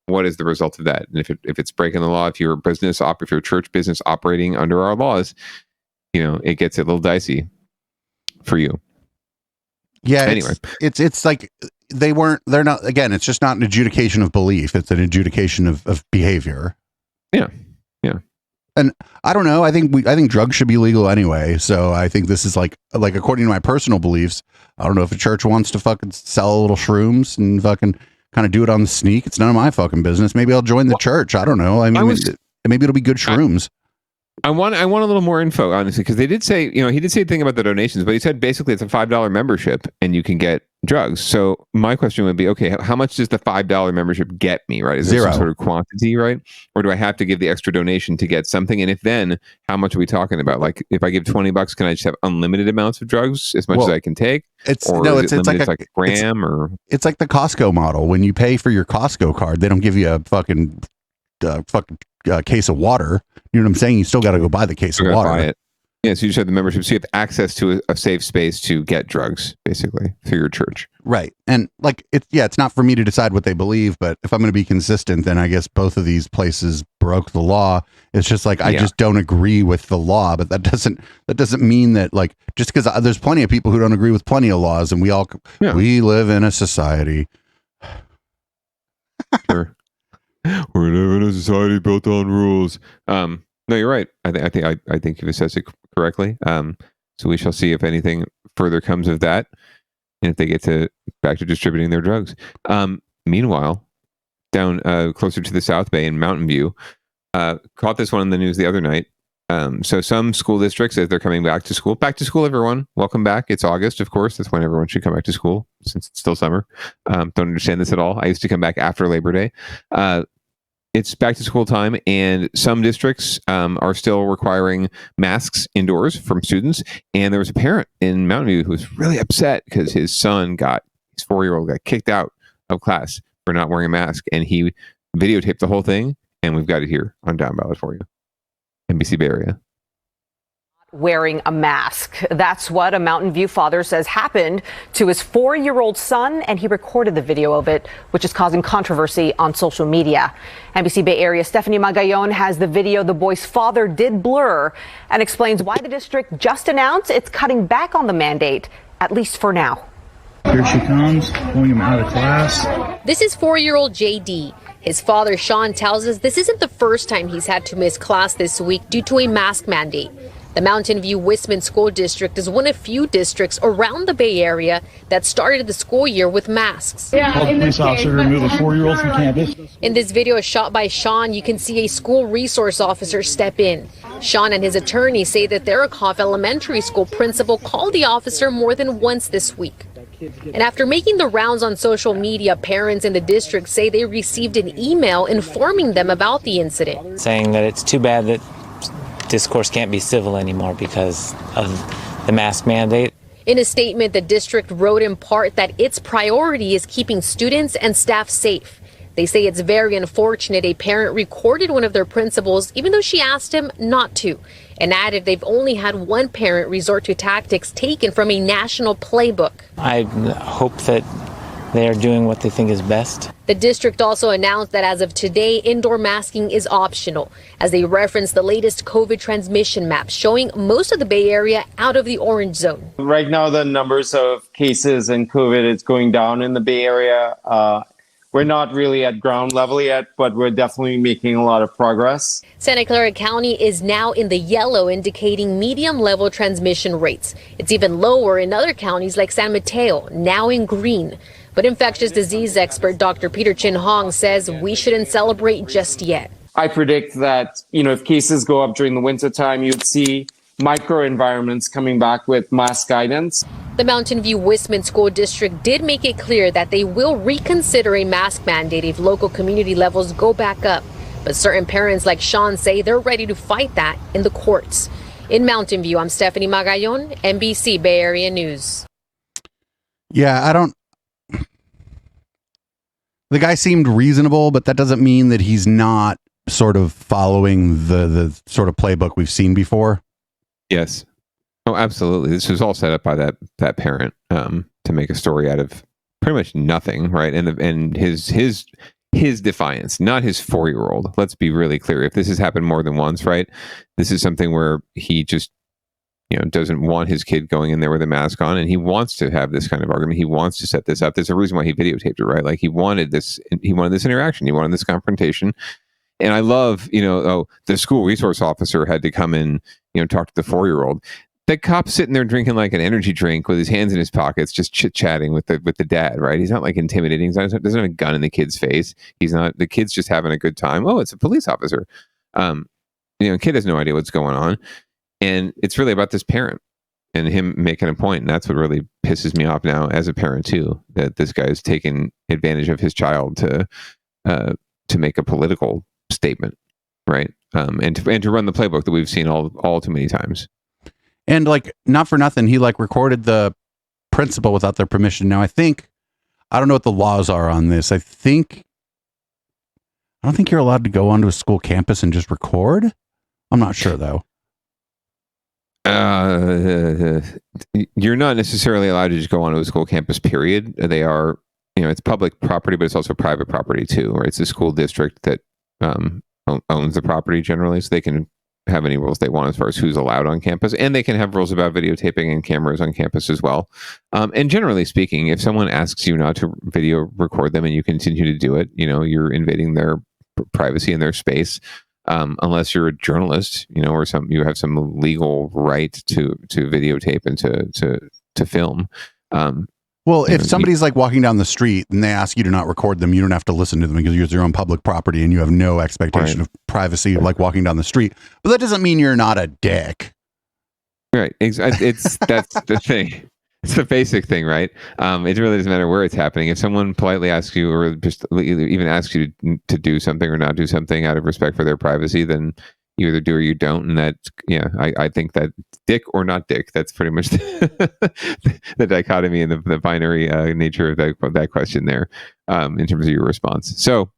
what is the result of that? And if it's breaking the law, if you're a church business operating under our laws, it gets a little dicey for you. Yeah. Anyway, it's like they're not, again, it's just not an adjudication of belief. It's an adjudication of behavior. Yeah. Yeah. And I don't know. I think drugs should be legal anyway. So I think this is like according to my personal beliefs, I don't know if a church wants to fucking sell little shrooms and fucking kind of do it on the sneak. It's none of my fucking business. Maybe I'll join the church. I don't know. I mean, maybe it'll be good shrooms. I want a little more info, honestly, because they did say, he did say a thing about the donations, but he said basically it's a $5 membership and you can get drugs. So my question would be, okay, how much does the $5 membership get me, right? Is there some sort of quantity, right? Or do I have to give the extra donation to get something? And if then, how much are we talking about? Like, if I give $20, can I just have unlimited amounts of drugs, as much as I can take? It's like a gram, or it's like the Costco model. When you pay for your Costco card, they don't give you a fucking case of water. You know what I'm saying? You still got to go buy the case of water. Buy it. Yeah, so you just have the membership, so you have access to a safe space to get drugs, basically, through your church. Right. And like, it's not for me to decide what they believe, but if I'm going to be consistent, then I guess both of these places broke the law. It's just like, I just don't agree with the law, but that doesn't mean that, like, just because there's plenty of people who don't agree with plenty of laws, and we live in a society. Sure. We live in a society built on rules. No, you're right. I think you've assessed it correctly. So we shall see if anything further comes of that, and if they get back to distributing their drugs. Meanwhile, down closer to the South Bay in Mountain View, caught this one in the news the other night. So some school districts, as they're coming back to school, everyone, welcome back. It's August, of course. That's when everyone should come back to school, since it's still summer. Don't understand this at all. I used to come back after Labor Day. It's back to school time, and some districts are still requiring masks indoors from students. And there was a parent in Mountain View who was really upset because his 4-year-old got kicked out of class for not wearing a mask. And he videotaped the whole thing, and we've got it here on Downballot for you. NBC Bay Area. wearing a mask. That's what a Mountain View father says happened to his 4-year-old son, and he recorded the video of it, which is causing controversy on social media. NBC Bay Area Stephanie Magayon has the video the boy's father did blur and explains why the district just announced it's cutting back on the mandate, at least for now. Here she comes, pulling him out of class. This is 4-year-old JD. His father, Sean, tells us this isn't the first time he's had to miss class this week due to a mask mandate. The Mountain View Wistman School District is one of few districts around the Bay Area that started the school year with masks. Called the police officer to remove a 4-year-old from campus. In this video shot by Sean, you can see a school resource officer step in. Sean and his attorney say that their Akoff Elementary School principal called the officer more than once this week. And after making the rounds on social media, parents in the district say they received an email informing them about the incident. Saying that it's too bad that discourse can't be civil anymore because of the mask mandate. In a statement, the district wrote in part that its priority is keeping students and staff safe. They say it's very unfortunate a parent recorded one of their principals, even though she asked him not to, and added they've only had one parent resort to tactics taken from a national playbook. I hope that they are doing what they think is best. The district also announced that as of today, indoor masking is optional, as they reference the latest COVID transmission map showing most of the Bay Area out of the orange zone. Right now, the numbers of cases and COVID is going down in the Bay Area. We're not really at ground level yet, but we're definitely making a lot of progress. Santa Clara County is now in the yellow, indicating medium level transmission rates. It's even lower in other counties like San Mateo, now in green. But infectious disease expert Dr. Peter Chin Hong says we shouldn't celebrate just yet. I predict that, if cases go up during the wintertime, you'd see microenvironments coming back with mask guidance. The Mountain View Wistman School District did make it clear that they will reconsider a mask mandate if local community levels go back up. But certain parents like Sean say they're ready to fight that in the courts. In Mountain View, I'm Stephanie Magayon, NBC Bay Area News. Yeah, the guy seemed reasonable, but that doesn't mean that he's not sort of following the sort of playbook we've seen before. Yes. Oh, absolutely. This was all set up by that parent to make a story out of pretty much nothing, right? And his defiance, not his 4-year-old. Let's be really clear. If this has happened more than once, right? This is something where he just doesn't want his kid going in there with a mask on, and he wants to have this kind of argument. He wants to set this up. There's a reason why he videotaped it, right? Like he wanted this interaction. He wanted this confrontation. And I love, the school resource officer had to come in, talk to the 4-year-old. The cop's sitting there drinking like an energy drink with his hands in his pockets, just chit-chatting with the dad, right? He's not like intimidating. He doesn't have a gun in the kid's face. The kid's just having a good time. Oh, it's a police officer. Kid has no idea what's going on. And it's really about this parent and him making a point. And that's what really pisses me off now as a parent too, that this guy is taking advantage of his child to make a political statement, right? And to run the playbook that we've seen all too many times. And not for nothing, he recorded the principal without their permission. Now I don't know what the laws are on this. I don't think you're allowed to go onto a school campus and just record. I'm not sure though. You're not necessarily allowed to just go onto a school campus, period. They are, it's public property, but it's also private property too, right? It's the school district that owns the property generally, so they can have any rules they want as far as who's allowed on campus, and they can have rules about videotaping and cameras on campus as well. And generally speaking, if someone asks you not to video record them and you continue to do it, you're invading their privacy and their space. Unless you're a journalist, or you have some legal right to videotape and to film. Well, if somebody's walking down the street and they ask you to not record them, you don't have to listen to them because it's your own public property and you have no expectation of privacy walking down the street. But that doesn't mean you're not a dick. Right. That's the thing. It's the basic thing, right? It really doesn't matter where it's happening. If someone politely asks you or just even asks you to do something or not do something out of respect for their privacy, then you either do or you don't. And that's, I think that dick or not dick, that's pretty much the dichotomy and the binary nature of that question there in terms of your response. So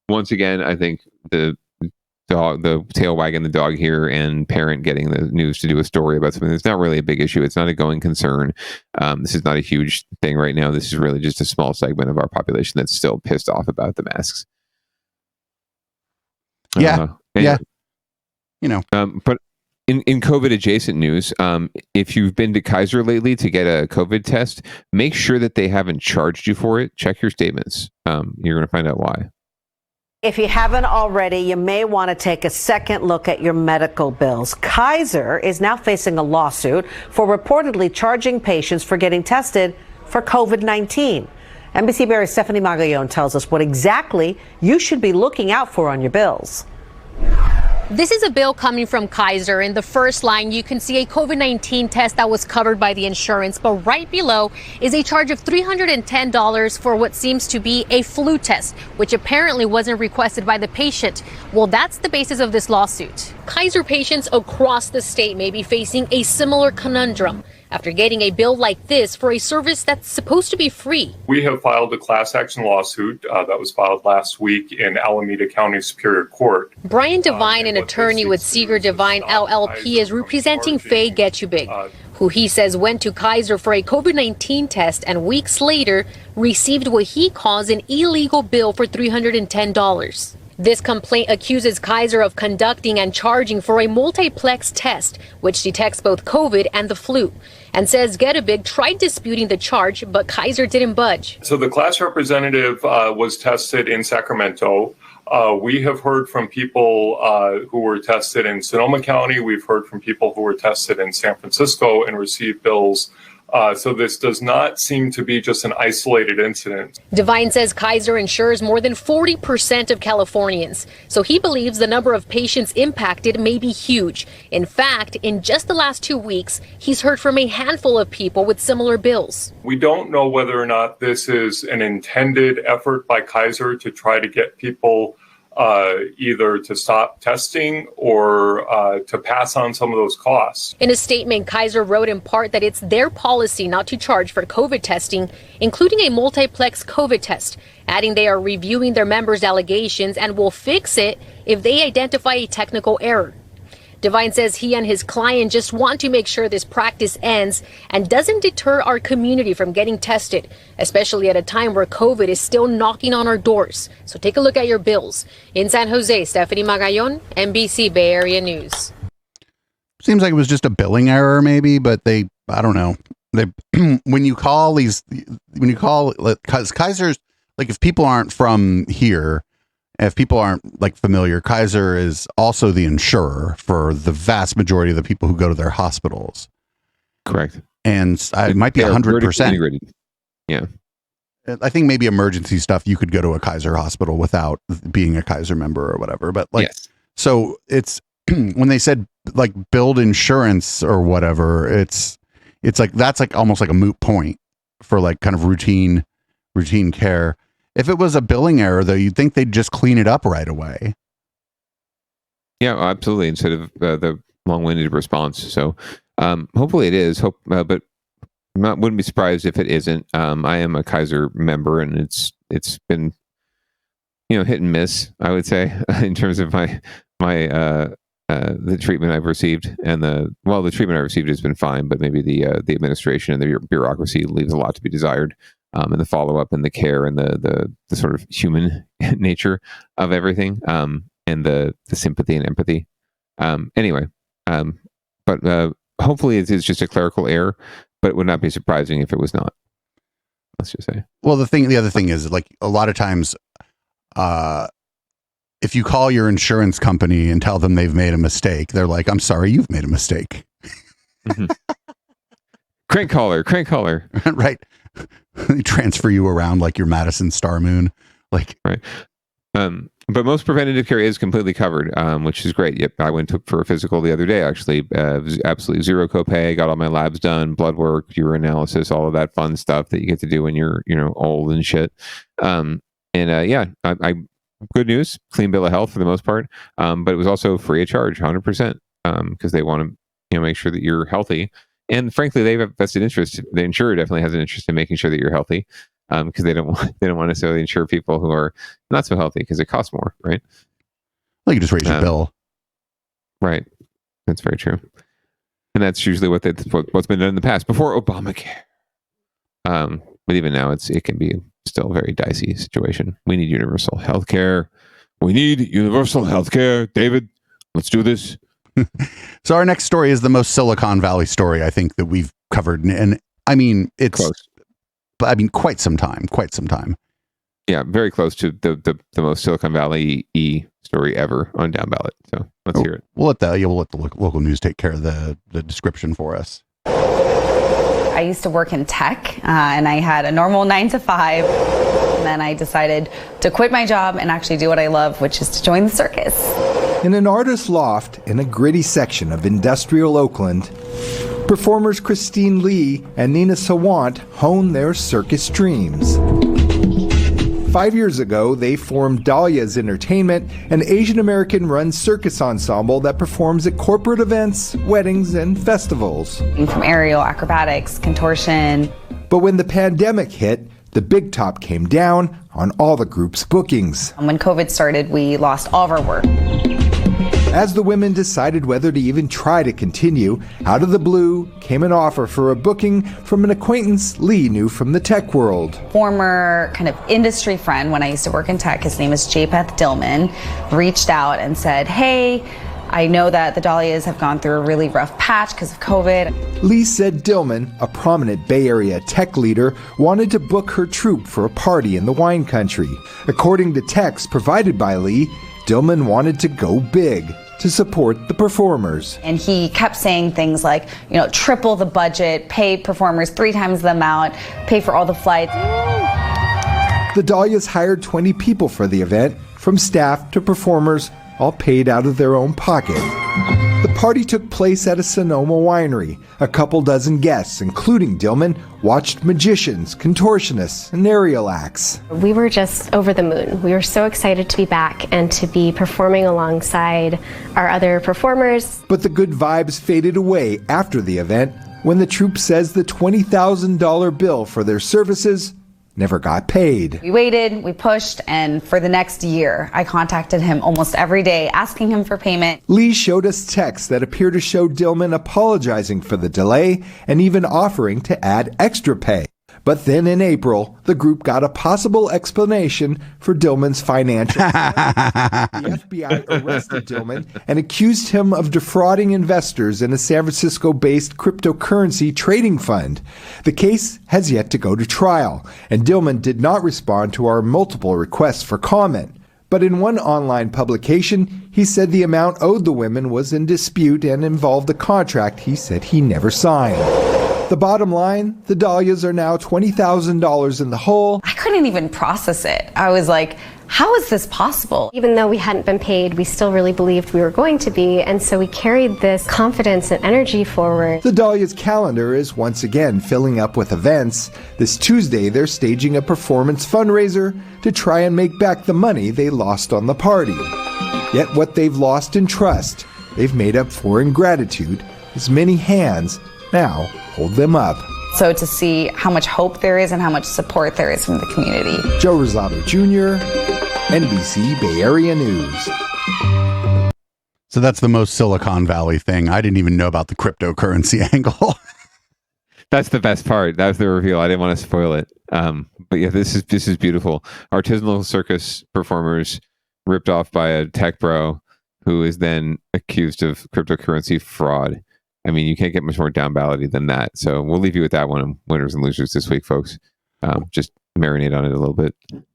once again, I think the the tail wagging the dog here and parent getting the news to do a story about something that's not really a big issue. It's not a going concern. This is not a huge thing right now. This is really just a small segment of our population that's still pissed off about the masks. Yeah. Anyway. Yeah. But in COVID adjacent news, if you've been to Kaiser lately to get a COVID test, make sure that they haven't charged you for it. Check your statements. You're going to find out why. If you haven't already, you may want to take a second look at your medical bills. Kaiser is now facing a lawsuit for reportedly charging patients for getting tested for COVID-19. NBC Bay Area's Stephanie Magallon tells us what exactly you should be looking out for on your bills. This is a bill coming from Kaiser. In the first line, you can see a COVID-19 test that was covered by the insurance, but right below is a charge of $310 for what seems to be a flu test, which apparently wasn't requested by the patient. Well, that's the basis of this lawsuit. Kaiser patients across the state may be facing a similar conundrum after getting a bill like this for a service that's supposed to be free. We have filed a class action lawsuit that was filed last week in Alameda County Superior Court. Brian Devine, an attorney with Seeger Devine LLP, is representing Faye Getubig, who he says went to Kaiser for a COVID-19 test and weeks later received what he calls an illegal bill for $310. This complaint accuses Kaiser of conducting and charging for a multiplex test, which detects both COVID and the flu, and says Getubig tried disputing the charge, but Kaiser didn't budge. So the class representative was tested in Sacramento. We have heard from people who were tested in Sonoma County. We've heard from people who were tested in San Francisco and received bills. So this does not seem to be just an isolated incident. Devine says Kaiser insures more than 40% of Californians, so he believes the number of patients impacted may be huge. In fact, in just the last 2 weeks, he's heard from a handful of people with similar bills. We don't know whether or not this is an intended effort by Kaiser to try to get people either to stop testing or to pass on some of those costs. In a statement, Kaiser wrote in part that it's their policy not to charge for COVID testing, including a multiplex COVID test, adding they are reviewing their members' allegations and will fix it if they identify a technical error. Devine says he and his client just want to make sure this practice ends and doesn't deter our community from getting tested, especially at a time where COVID is still knocking on our doors. So take a look at your bills. In San Jose, Stephanie Magallon, NBC Bay Area News. Seems like it was just a billing error maybe, but I don't know. When you call, because Kaiser's, like if people aren't from here, if people aren't like familiar, Kaiser is also the insurer for the vast majority of the people who go to their hospitals. Correct. And it might be 100%. Yeah. I think maybe emergency stuff, you could go to a Kaiser hospital without being a Kaiser member or whatever. But like, yes. So it's when they said like build insurance or whatever, it's like, that's like almost like a moot point for like kind of routine care. If it was a billing error, though, you'd think they'd just clean it up right away. Yeah, absolutely. Instead of the long-winded response. So hopefully it is. But wouldn't be surprised if it isn't. I am a Kaiser member, and it's been hit and miss, I would say, in terms of my the treatment I've received, and the treatment I received has been fine, but maybe the administration and the bureaucracy leaves a lot to be desired. And the follow-up and the care and the sort of human nature of everything, and the sympathy and empathy. Anyway, but hopefully it is just a clerical error, but it would not be surprising if it was not. Let's just say. Well, the other thing is, like, a lot of times, if you call your insurance company and tell them they've made a mistake, they're like, "I'm sorry, you've made a mistake." Mm-hmm. Crank caller. Right. They transfer you around like your Madison Star Moon, like right. But most preventative care is completely covered, which is great. Yep, I went for a physical the other day. Actually, it was absolutely zero copay. Got all my labs done, blood work, urinalysis, all of that fun stuff that you get to do when you're old and shit. I good news, clean bill of health for the most part. But it was also free of charge, 100%, because they want to make sure that you're healthy. And frankly, they have a vested interest. The insurer definitely has an interest in making sure that you're healthy, because they don't want to necessarily insure people who are not so healthy because it costs more, right? Well, you just raise your bill. Right. That's very true. And that's usually what's been done in the past before Obamacare. But even now, it can be still a very dicey situation. We need universal health care. We need universal health care. David, let's do this. So our next story is the most Silicon Valley story I think that we've covered. And I mean, it's close. But I mean, quite some time. Yeah, very close to the most Silicon Valley story ever on Down Ballot. So let's hear it. We'll let the local news take care of the description for us. I used to work in tech, and I had a normal 9 to 5. And then I decided to quit my job and actually do what I love, which is to join the circus. In an artist loft in a gritty section of industrial Oakland, performers Christine Lee and Nina Sawant hone their circus dreams. 5 years ago, they formed Dahlia's Entertainment, an Asian American-run circus ensemble that performs at corporate events, weddings, and festivals. From aerial acrobatics, contortion. But when the pandemic hit, the big top came down on all the group's bookings. When COVID started, we lost all of our work. As the women decided whether to even try to continue, out of the blue came an offer for a booking from an acquaintance Lee knew from the tech world. Former kind of industry friend when I used to work in tech, his name is J-Peth Dillman, reached out and said, hey, I know that the Dahlias have gone through a really rough patch because of COVID. Lee said Dillman, a prominent Bay Area tech leader, wanted to book her troupe for a party in the wine country. According to texts provided by Lee, Dillman wanted to go big to support the performers. And he kept saying things like, triple the budget, pay performers 3 times the amount, pay for all the flights. The Dahlias hired 20 people for the event, from staff to performers, all paid out of their own pocket. The party took place at a Sonoma winery. A couple dozen guests, including Dillman, watched magicians, contortionists, and aerial acts. We were just over the moon. We were so excited to be back and to be performing alongside our other performers. But the good vibes faded away after the event when the troupe says the $20,000 bill for their services never got paid. We waited, we pushed, and for the next year, I contacted him almost every day, asking him for payment. Lee showed us texts that appear to show Dillman apologizing for the delay and even offering to add extra pay. But then in April, the group got a possible explanation for Dillman's financial. The FBI arrested Dillman and accused him of defrauding investors in a San Francisco-based cryptocurrency trading fund. The case has yet to go to trial, and Dillman did not respond to our multiple requests for comment. But in one online publication, he said the amount owed the women was in dispute and involved a contract he said he never signed. The bottom line, the Dahlias are now $20,000 in the hole. I couldn't even process it. I was like, how is this possible? Even though we hadn't been paid, we still really believed we were going to be, and so we carried this confidence and energy forward. The Dahlias' calendar is once again filling up with events. This Tuesday, they're staging a performance fundraiser to try and make back the money they lost on the party. Yet what they've lost in trust, they've made up for in gratitude, as many hands now hold them up. So to see how much hope there is and how much support there is from the community. Joe Rosado Jr., NBC Bay Area News. So that's the most Silicon Valley thing. I didn't even know about the cryptocurrency angle. That's the best part. That was the reveal. I didn't want to spoil it. But yeah, this is beautiful. Artisanal circus performers ripped off by a tech bro who is then accused of cryptocurrency fraud. I mean, you can't get much more down ballot-y than that. So we'll leave you with that one. Winners and losers this week, folks. Just marinate on it a little bit.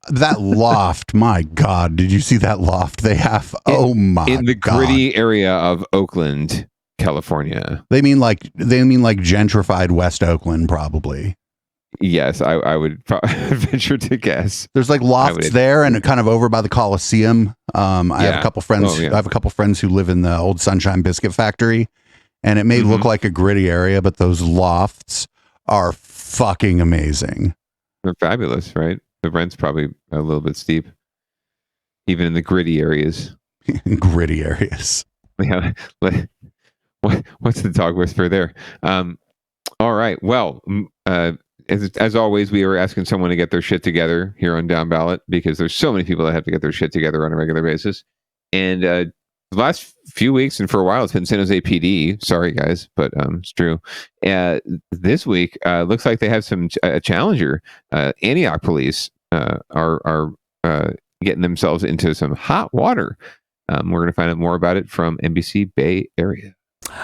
That loft, my God. Did you see that loft they have? In the gritty area of Oakland, California. They mean like gentrified West Oakland, probably. Yes, I would venture to guess. There's like lofts there and kind of over by the Coliseum. I have a couple friends. I have a couple friends who live in the old Sunshine Biscuit Factory. And it may look like a gritty area, but those lofts are fucking amazing. They're fabulous, right? The rent's probably a little bit steep, even in the gritty areas. Gritty areas. Yeah. What's the dog whisper there? All right. Well, as always, we are asking someone to get their shit together here on Down Ballot because there's so many people that have to get their shit together on a regular basis. And the last few weeks and for a while, it's been San Jose PD. Sorry, guys, but it's true. This week, looks like they have a challenger. Antioch police are getting themselves into some hot water. We're going to find out more about it from NBC Bay Area.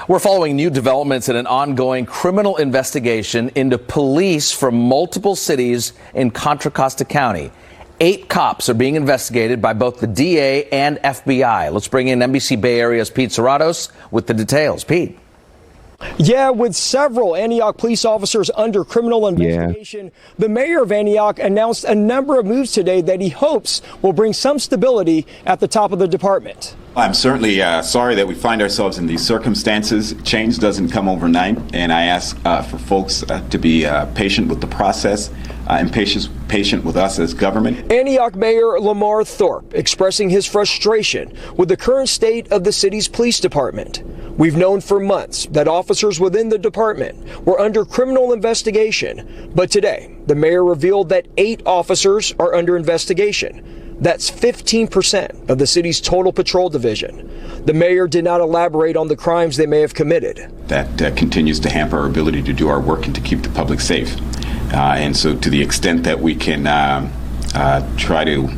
We're following new developments in an ongoing criminal investigation into police from multiple cities in Contra Costa County. 8 cops are being investigated by both the DA and FBI. Let's bring in NBC Bay Area's Pete Serratos with the details. Pete. Yeah, with several Antioch police officers under criminal investigation, the mayor of Antioch announced a number of moves today that he hopes will bring some stability at the top of the department. I'm certainly sorry that we find ourselves in these circumstances. Change doesn't come overnight, and I ask for folks to be patient with the process and patient with us as government. Antioch Mayor Lamar Thorpe expressing his frustration with the current state of the city's police department. We've known for months that officers within the department were under criminal investigation, but today the mayor revealed that 8 officers are under investigation. That's 15% of the city's total patrol division. The mayor did not elaborate on the crimes they may have committed. That continues to hamper our ability to do our work and to keep the public safe. And so to the extent that we can try to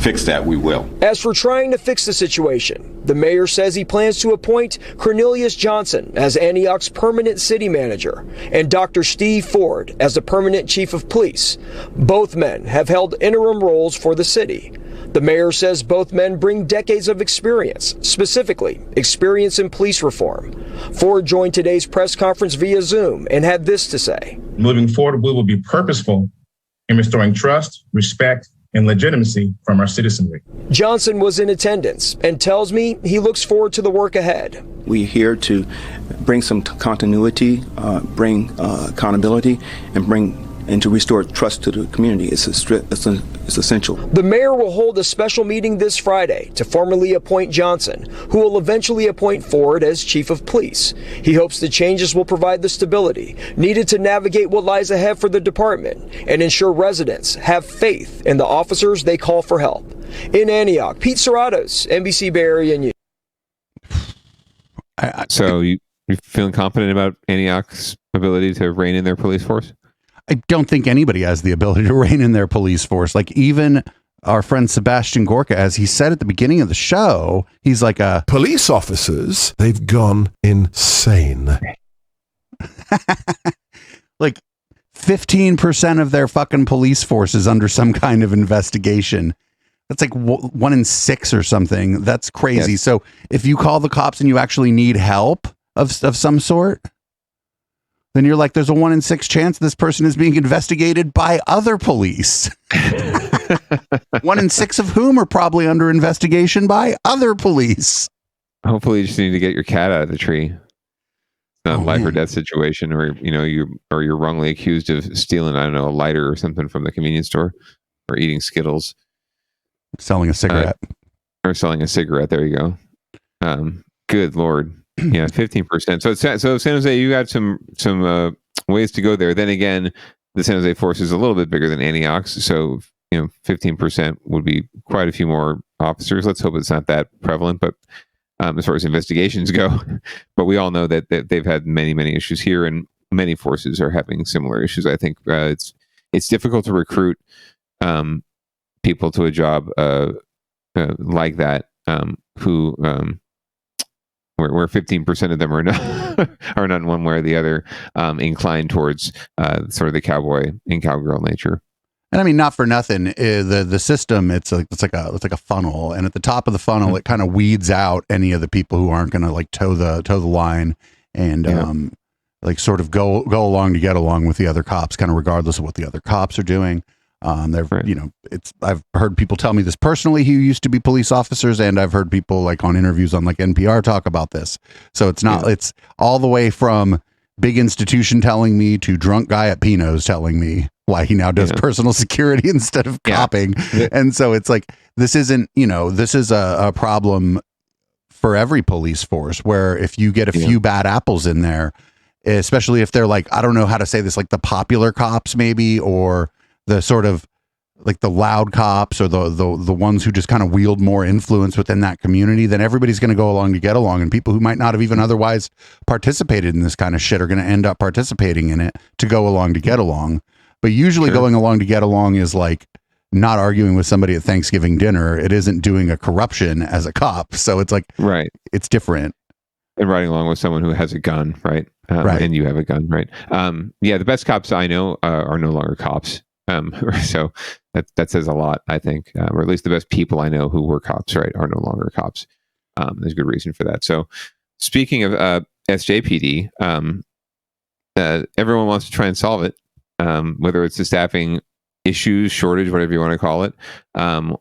fix that, we will. As for trying to fix the situation, the mayor says he plans to appoint Cornelius Johnson as Antioch's permanent city manager and Dr. Steve Ford as the permanent chief of police. Both men have held interim roles for the city. The mayor says both men bring decades of experience, specifically experience in police reform. Ford joined today's press conference via Zoom and had this to say. Moving forward, we will be purposeful in restoring trust, respect, and legitimacy from our citizenry. Johnson was in attendance and tells me he looks forward to the work ahead. We're here to bring some continuity, bring accountability, and to restore trust to the community. It's essential. The mayor will hold a special meeting this Friday to formally appoint Johnson, who will eventually appoint Ford as chief of police. He hopes the changes will provide the stability needed to navigate what lies ahead for the department and ensure residents have faith in the officers they call for help. In Antioch, Pete Serratos, NBC Bay Area News. So you feeling confident about Antioch's ability to rein in their police force? I don't think anybody has the ability to rein in their police force. Like even our friend Sebastian Gorka, as he said at the beginning of the show, he's like police officers, they've gone insane. Like 15% of their fucking police force is under some kind of investigation. That's like 1 in 6 or something. That's crazy. Yes. So if you call the cops and you actually need help of some sort, then you're like, there's a 1 in 6 chance this person is being investigated by other police. 1 in 6 of whom are probably under investigation by other police. Hopefully you just need to get your cat out of the tree. It's not a life or death situation, or you're wrongly accused of stealing, I don't know, a lighter or something from the convenience store, or eating Skittles. Selling a cigarette. Or selling a cigarette, there you go. Good Lord. Yeah, 15%. So San Jose, you got some ways to go there. Then again, the San Jose force is a little bit bigger than Antioch's, so 15% would be quite a few more officers. Let's hope it's not that prevalent, but as far as investigations go, but we all know that they've had many issues here, and many forces are having similar issues. I think it's difficult to recruit people to a job like that who. Where 15% of them are not are not one way or the other inclined towards sort of the cowboy and cowgirl nature. And I mean, not for nothing, the system it's like a funnel, and at the top of the funnel, it kind of weeds out any of the people who aren't going to like toe the line and like sort of go along to get along with the other cops, kind of regardless of what the other cops are doing. I've heard people tell me this personally who used to be police officers, and I've heard people like on interviews on like NPR talk about this. So it's not, it's all the way from big institution telling me to drunk guy at Pino's telling me why he now does personal security instead of copping. Yeah. And so it's like, this isn't, this is a problem for every police force, where if you get a few bad apples in there, especially if they're like, I don't know how to say this, like the popular cops maybe, or the sort of like the loud cops or the ones who just kind of wield more influence within that community, then everybody's going to go along to get along, and people who might not have even otherwise participated in this kind of shit are going to end up participating in it to go along to get along. But usually going along to get along is like not arguing with somebody at Thanksgiving dinner. It isn't doing a corruption as a cop. So it's like, right. It's different. And riding along with someone who has a gun, right? Right. And you have a gun, right? Yeah, the best cops I know are no longer cops. So that says a lot, I think, or at least the best people I know who were cops, right, are no longer cops. There's a good reason for that. So speaking of SJPD, everyone wants to try and solve it, whether it's the staffing issues, shortage, whatever you want to call it,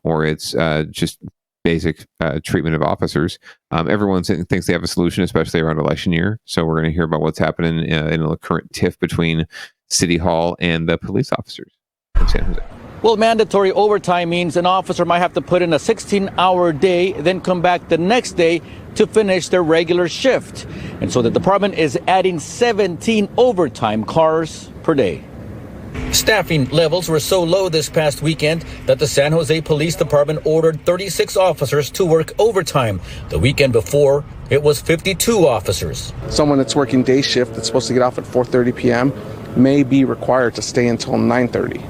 or it's just basic treatment of officers. Everyone thinks they have a solution, especially around election year. So we're going to hear about what's happening in a current tiff between City Hall and the police officers in San Jose. Well, mandatory overtime means an officer might have to put in a 16-hour day, then come back the next day to finish their regular shift. And so the department is adding 17 overtime cars per day. Staffing levels were so low this past weekend that the San Jose Police Department ordered 36 officers to work overtime. The weekend before, it was 52 officers. Someone that's working day shift that's supposed to get off at 4:30 p.m. may be required to stay until 9:30.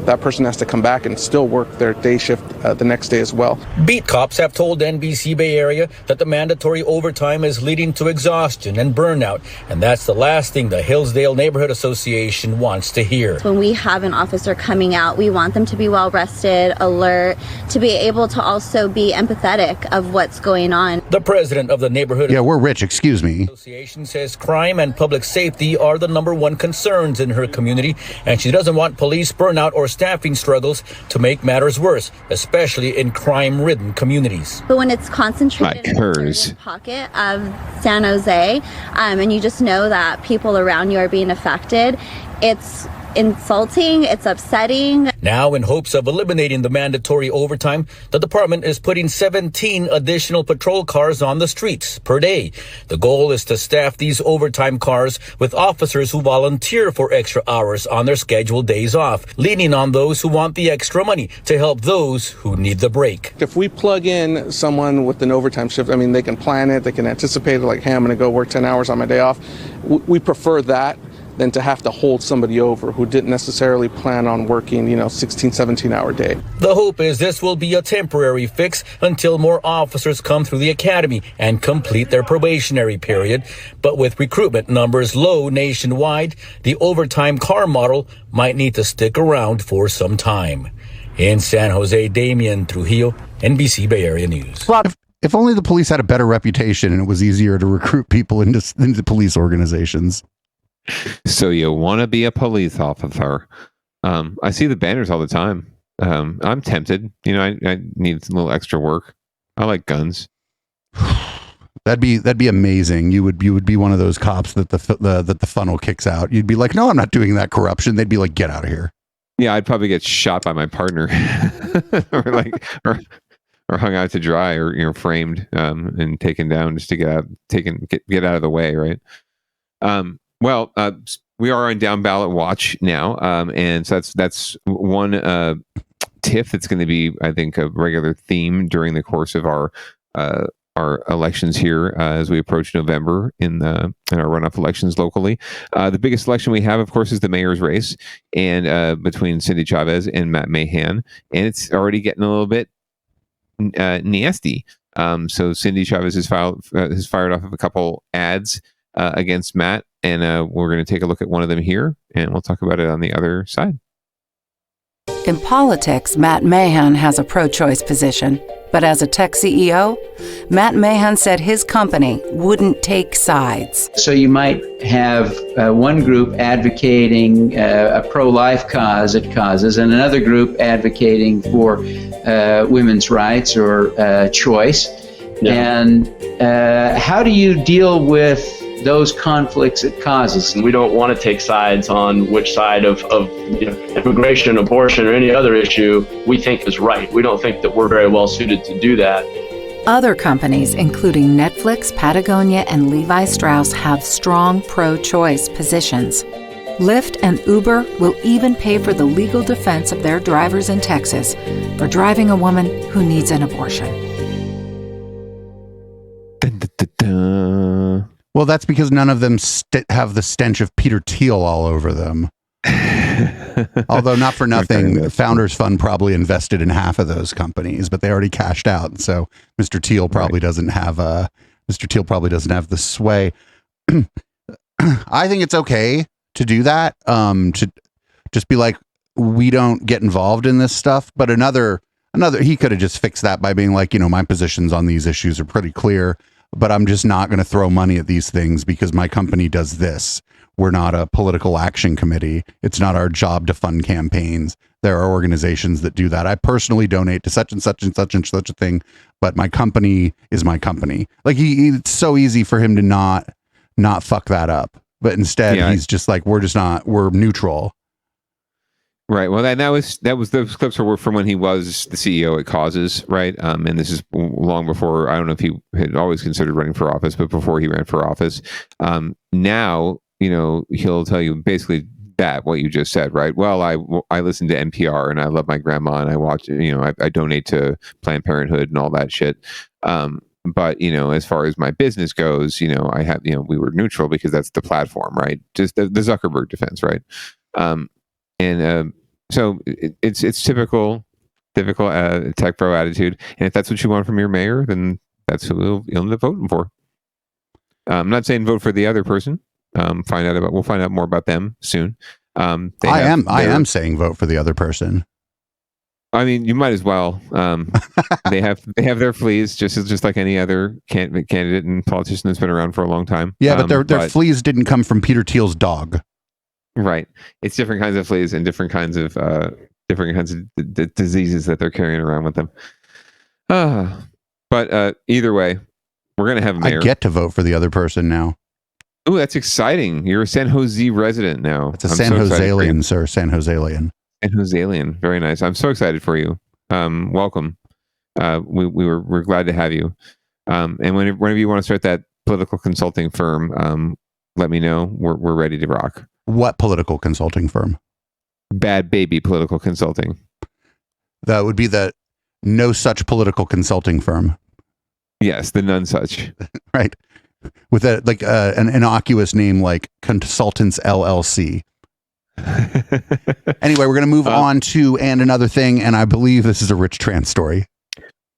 That person has to come back and still work their day shift the next day as well. Beat cops have told NBC Bay Area that the mandatory overtime is leading to exhaustion and burnout, and that's the last thing the Hillsdale Neighborhood Association wants to hear. When we have an officer coming out, we want them to be well rested, alert, to be able to also be empathetic of what's going on. The president of the neighborhood we're rich, excuse me. Association says crime and public safety are the number one concerns in her community, and she doesn't want police burnout or staffing struggles to make matters worse, especially in crime-ridden communities. But when it's concentrated in a certain pocket of San Jose, and you just know that people around you are being affected, it's insulting, it's upsetting. Now, in hopes of eliminating the mandatory overtime, the department is putting 17 additional patrol cars on the streets per day. The goal is to staff these overtime cars with officers who volunteer for extra hours on their scheduled days off, leaning on those who want the extra money to help those who need the break. If we plug in someone with an overtime shift, I mean, they can plan it, they can anticipate it, like, hey, I'm going to go work 10 hours on my day off. We prefer that than to have to hold somebody over who didn't necessarily plan on working, 16, 17-hour day. The hope is this will be a temporary fix until more officers come through the academy and complete their probationary period. But with recruitment numbers low nationwide, the overtime car model might need to stick around for some time. In San Jose, Damian Trujillo, NBC Bay Area News. If only the police had a better reputation and it was easier to recruit people into police organizations. So you want to be a police officer? I see the banners all the time. I'm tempted. I need a little extra work. I like guns. That'd be amazing. You would be one of those cops that the funnel kicks out. You'd be like, no, I'm not doing that corruption. They'd be like, get out of here. Yeah, I'd probably get shot by my partner, or hung out to dry, or framed and taken down just to get out of the way, right? Well, we are on down ballot watch now, and so that's one TIF that's going to be, I think, a regular theme during the course of our elections here as we approach November in our runoff elections locally. The biggest election we have, of course, is the mayor's race, and between Cindy Chavez and Matt Mahan, and it's already getting a little bit nasty. So Cindy Chavez has fired off of a couple ads against Matt, and we're going to take a look at one of them here, and we'll talk about it on the other side. In politics, Matt Mahan has a pro-choice position, but as a tech CEO, Matt Mahan said his company wouldn't take sides. So you might have one group advocating a pro-life cause it causes, and another group advocating for women's rights or choice. Yeah. And how do you deal with those conflicts it causes? We don't want to take sides on which side of immigration, abortion, or any other issue we think is right. We don't think that we're very well suited to do that. Other companies, including Netflix, Patagonia, and Levi Strauss, have strong pro-choice positions. Lyft and Uber will even pay for the legal defense of their drivers in Texas for driving a woman who needs an abortion. Dun, dun, dun, dun. Well, that's because none of them have the stench of Peter Thiel all over them. Although not for nothing, Founders Fund probably invested in half of those companies, but they already cashed out. So Mr. Thiel probably doesn't have the sway. I think it's okay to do that. To just be like, we don't get involved in this stuff. But another, he could have just fixed that by being like, my positions on these issues are pretty clear, but I'm just not going to throw money at these things because my company does this. We're not a political action committee. It's not our job to fund campaigns. There are organizations that do that. I personally donate to such and such and such and such a thing, but my company is my company. Like it's so easy for him to not fuck that up. But instead he's just like, we're neutral. Right. Well, that was those clips were from when he was the CEO at Causes, right? And this is long before, I don't know if he had always considered running for office, but before he ran for office. Now, he'll tell you basically that what you just said, right? Well, I listen to NPR and I love my grandma and I watch, I donate to Planned Parenthood and all that shit. But, as far as my business goes, I have, we were neutral because that's the platform, right? Just the Zuckerberg defense, right? So it's typical tech pro attitude. And if that's what you want from your mayor, then that's who you'll end up voting for. I'm not saying vote for the other person. We'll find out more about them soon. I am saying vote for the other person. I mean, you might as well. They have their fleas, just like any other candidate and politician that's been around for a long time. Yeah, but their fleas didn't come from Peter Thiel's dog. Right. It's different kinds of fleas and different kinds of diseases that they're carrying around with them. But either way, we're gonna have a mayor. I get to vote for the other person now. Oh, that's exciting! You're a San Jose resident now. It's a San Josealian, sir. San Josealian. San Josealian. Very nice. I'm so excited for you. Welcome. We're glad to have you. And whenever you want to start that political consulting firm, let me know. We're ready to rock. What political consulting firm? Bad Baby Political Consulting. That would be the No Such Political Consulting Firm. Yes, the None Such. Right. With an innocuous name like Consultants LLC. Anyway, we're going to move on to and another thing, and I believe this is a rich trans story.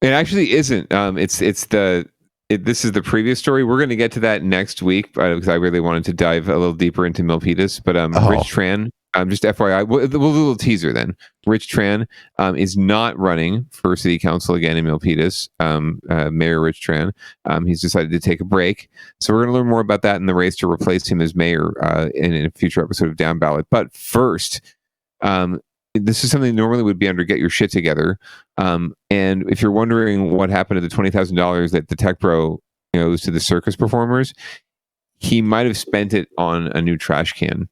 It actually isn't. This is the previous story. We're going to get to that next week because I really wanted to dive a little deeper into Milpitas. But Rich Tran, just FYI, we'll do a little teaser then. Rich Tran is not running for city council again in Milpitas. Mayor Rich Tran. He's decided to take a break. So we're going to learn more about that in the race to replace him as mayor in a future episode of Downballot. But first, this is something that normally would be under Get Your Shit Together. And if you're wondering what happened to the $20,000 that the tech bro owes to the circus performers, he might have spent it on a new trash can.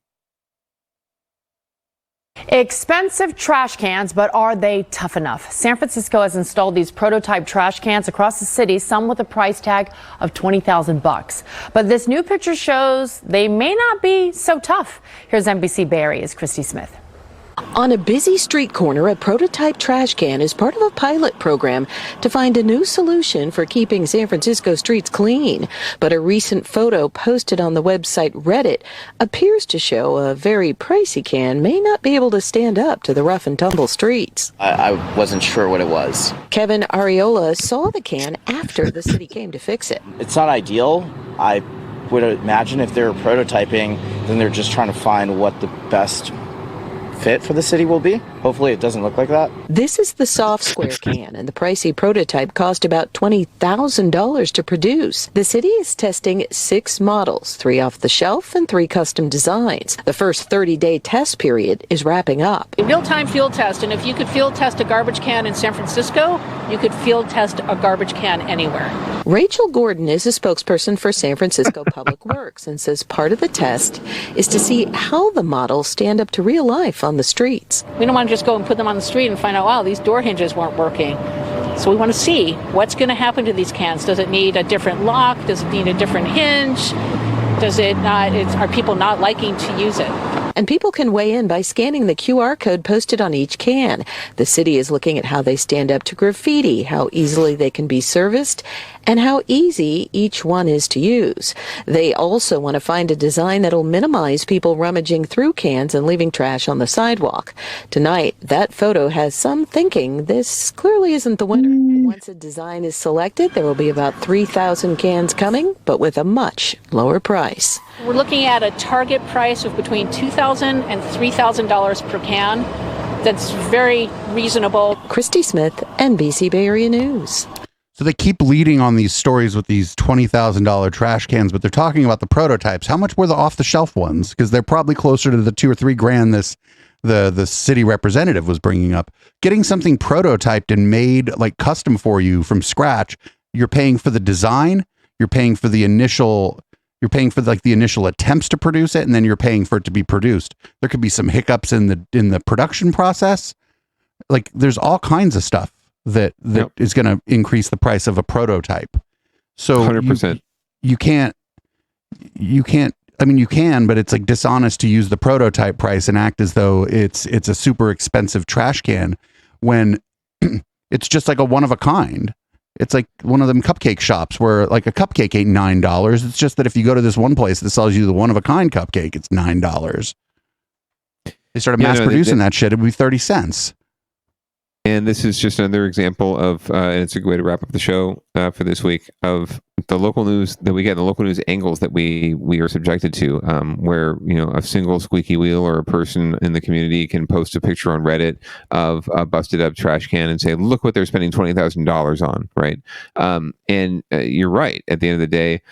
Expensive trash cans, but are they tough enough? San Francisco has installed these prototype trash cans across the city, some with a price tag of $20,000. But this new picture shows they may not be so tough. Here's NBC Bay Area's Christy Smith. On a busy street corner, a prototype trash can is part of a pilot program to find a new solution for keeping San Francisco streets clean. But a recent photo posted on the website Reddit appears to show a very pricey can may not be able to stand up to the rough and tumble streets. I wasn't sure what it was. Kevin Ariola saw the can after the city came to fix it. It's not ideal. I would imagine if they're prototyping, then they're just trying to find what the best fit for the city will be. Hopefully it doesn't look like that. This is the soft square can, and the pricey prototype cost about $20,000 to produce. The city is testing 6 models, 3 off the shelf and 3 custom designs. The first 30-day test period is wrapping up. A real-time field test, and if you could field test a garbage can in San Francisco, you could field test a garbage can anywhere. Rachel Gordon is a spokesperson for San Francisco Public Works and says part of the test is to see how the models stand up to real life on the streets. We don't want to just go and put them on the street and find out, wow, these door hinges weren't working. So we want to see what's going to happen to these cans. Does it need a different lock? Does it need a different hinge? Does it not? Are people not liking to use it? And people can weigh in by scanning the QR code posted on each can. The city is looking at how they stand up to graffiti, how easily they can be serviced, and how easy each one is to use. They also want to find a design that'll minimize people rummaging through cans and leaving trash on the sidewalk. Tonight, that photo has some thinking this clearly isn't the winner. Once a design is selected, there will be about 3,000 cans coming, but with a much lower price. We're looking at a target price of between $2,000 and $3,000 per can. That's very reasonable. Christy Smith, NBC Bay Area News. So they keep leading on these stories with these $20,000 trash cans, but they're talking about the prototypes. How much were the off-the-shelf ones? Because they're probably closer to the $2,000 or $3,000 the city representative was bringing up. Getting something prototyped and made like custom for you from scratch, you're paying for the design, you're paying for the initial attempts to produce it, and then you're paying for it to be produced. There could be some hiccups in the production process. Like there's all kinds of stuff that is going to increase the price of a prototype. So 100%. You can't, I mean, you can, but it's like dishonest to use the prototype price and act as though it's a super expensive trash can when it's just like a one of a kind. It's like one of them cupcake shops where like a cupcake ain't $9. It's just that if you go to this one place that sells you the one of a kind cupcake, it's $9. They started mass producing that shit. It would be 30 cents. And this is just another example of, and it's a good way to wrap up the show for this week, of the local news that we get, the local news angles that we are subjected to, where, you know, a single squeaky wheel or a person in the community can post a picture on Reddit of a busted up trash can and say, look what they're spending $20,000 on, right? And you're right. At the end of the day,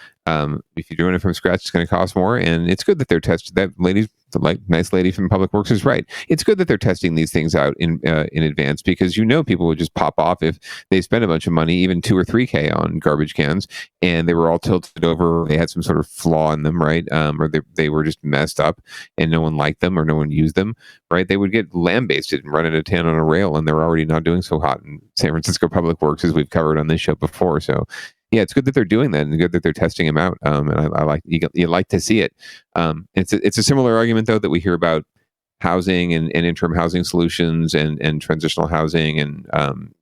if you're doing it from scratch, it's going to cost more. And it's good that they're tested. That lady's like nice lady from Public Works is right. It's good that they're testing these things out in advance, because you know people would just pop off if they spend a bunch of money, even $2,000 or $3,000 on garbage cans, and they were all tilted over. They had some sort of flaw in them, right? Or they were just messed up, and no one liked them or no one used them, right? They would get lambasted and run out of town on a rail, and they're already not doing so hot in San Francisco Public Works, as we've covered on this show before. So yeah, it's good that they're doing that, and good that they're testing them out. And I like you like to see it. It's a similar argument though that we hear about housing and interim housing solutions and transitional housing and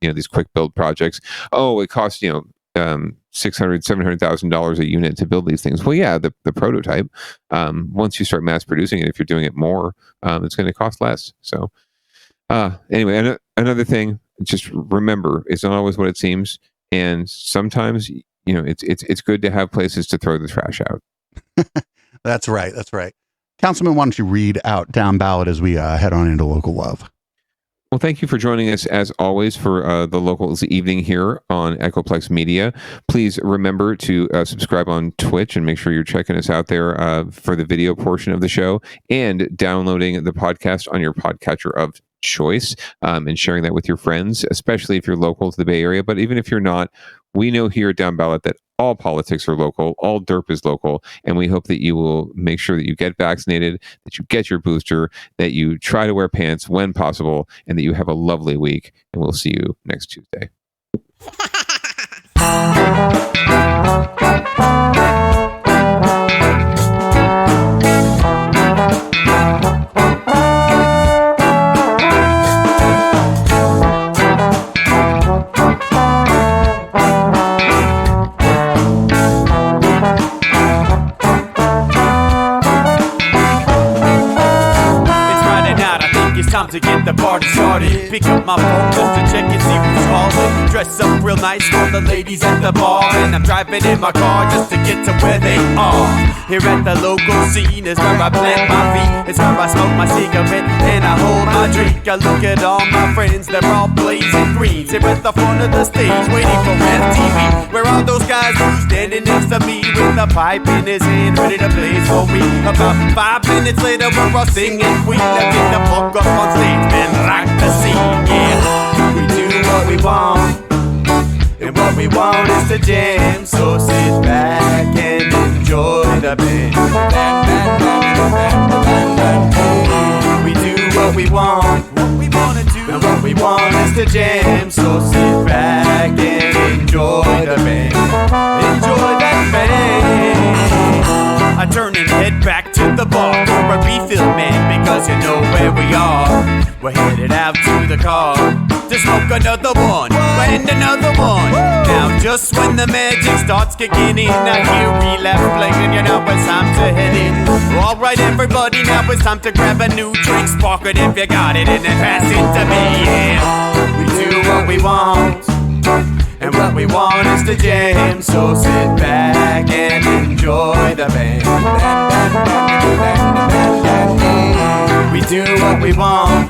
these quick build projects. Oh, it costs $600,000-$700,000 a unit to build these things. Well, yeah, the prototype. Once you start mass producing it, if you're doing it more, it's going to cost less. So anyway, another thing, just remember, it's not always what it seems. And sometimes, it's good to have places to throw the trash out. That's right. That's right. Councilman, why don't you read out Down Ballot as we head on into local love? Well, thank you for joining us, as always, for the locals evening here on Echoplex Media. Please remember to subscribe on Twitch and make sure you're checking us out there for the video portion of the show, and downloading the podcast on your podcatcher of choice, and sharing that with your friends, especially if you're local to the Bay Area. But even if you're not, we know here at Down Ballot that all politics are local, all derp is local, and we hope that you will make sure that you get vaccinated, that you get your booster, that you try to wear pants when possible, and that you have a lovely week. And we'll see you next Tuesday. Time to get the party started. Pick up my phone just to check and see who's calling. Dress up real nice for the ladies at the bar, and I'm driving in my car just to get to where they are. Here at the local scene is where I plant my feet. It's where I smoke my cigarette and I hold my drink. I look at all my friends, they're all blazing greens. Here at the front of the stage, waiting for MTV. Where are those guys who's standing next to me with a pipe in his hand, ready to blaze for me? About 5 minutes later, we're all singing Queen. Now get the fuck up on stage, man, rock the scene, yeah. We do what we want, and what we want is to jam. So sit back and enjoy the band. We do what we want, and what we want is to jam. So sit back and enjoy the band. Enjoy that band. I turn and head back to to the bar for a refill, man, because you know where we are. We're headed out to the car to smoke another one and another one. Now just when the magic starts kicking in, I hear relapse playing, you know it's time to head in. Alright everybody, now it's time to grab a new drink, spark it if you got it, and then pass it to me, yeah. We do what we want, and what we want is to jam, so sit back and enjoy the band. We do what we want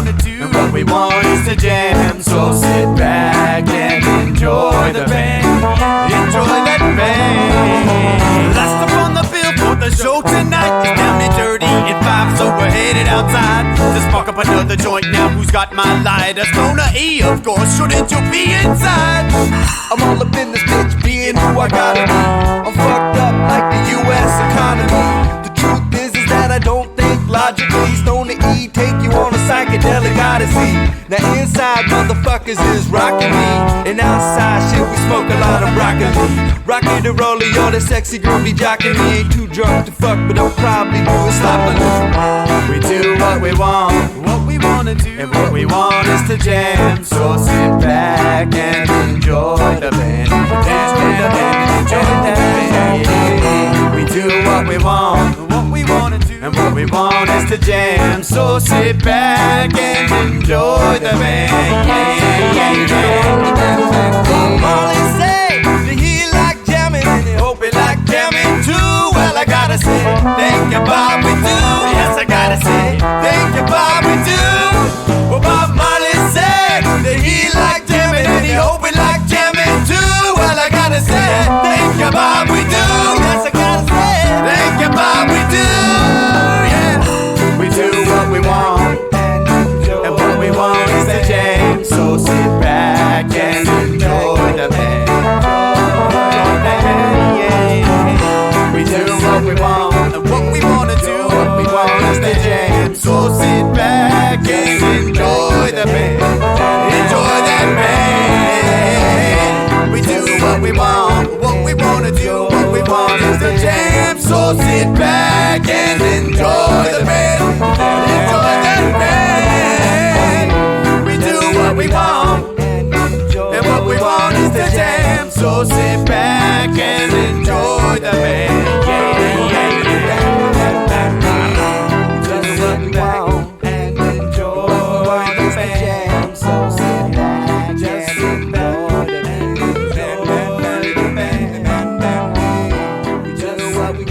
to do, and what we want is to jam, so sit back and enjoy the band. Enjoy that band. Last up on the bill for the show tonight is Down and Dirty at 5, so we're headed outside to spark up another joint. Now who's got my lighter? Stoner E, of course, shouldn't you be inside? I'm all up in this bitch, being who I gotta be. I'm fucked up like the U.S. economy. The truth is that I don't think logically. Stoner E take you on a psychedelic odyssey. Now inside motherfuckers is rocking me, and outside shit we smoke a lot of broccoli. Rocky the roller, yo, that sexy girl be jocking me. Ain't too drunk to fuck, but I'll probably do it sloppily. We do what we wanna do, and what we want is to jam, so sit back and enjoy the band. Enjoy the band, enjoy that band. We do what we wanna do, and what we want is to jam, so sit back and enjoy the band. Marley say that he like jamming, and he hope he like jamming too. Well, I gotta say, thank you, Bob, we do. Yes, I gotta say, thank you, Bob, we do. Well, Bob Marley said that he like jamming, and he hope he like jamming too. Well, I gotta say, thank you, Bob, we do. Yes, I gotta say, thank you, Bob, we do. Yeah, we do what we want, and what we want is to jam, so sit back and enjoy the band. We do what we want, and what we wanna do, what we want is to jam, so sit back and enjoy the band. Enjoy that band. We do what we wanna do, what we want is to jam, so sit back and enjoy the band. Enjoy that band. We do what we want, and what we want is to jam, so sit back and enjoy the band. We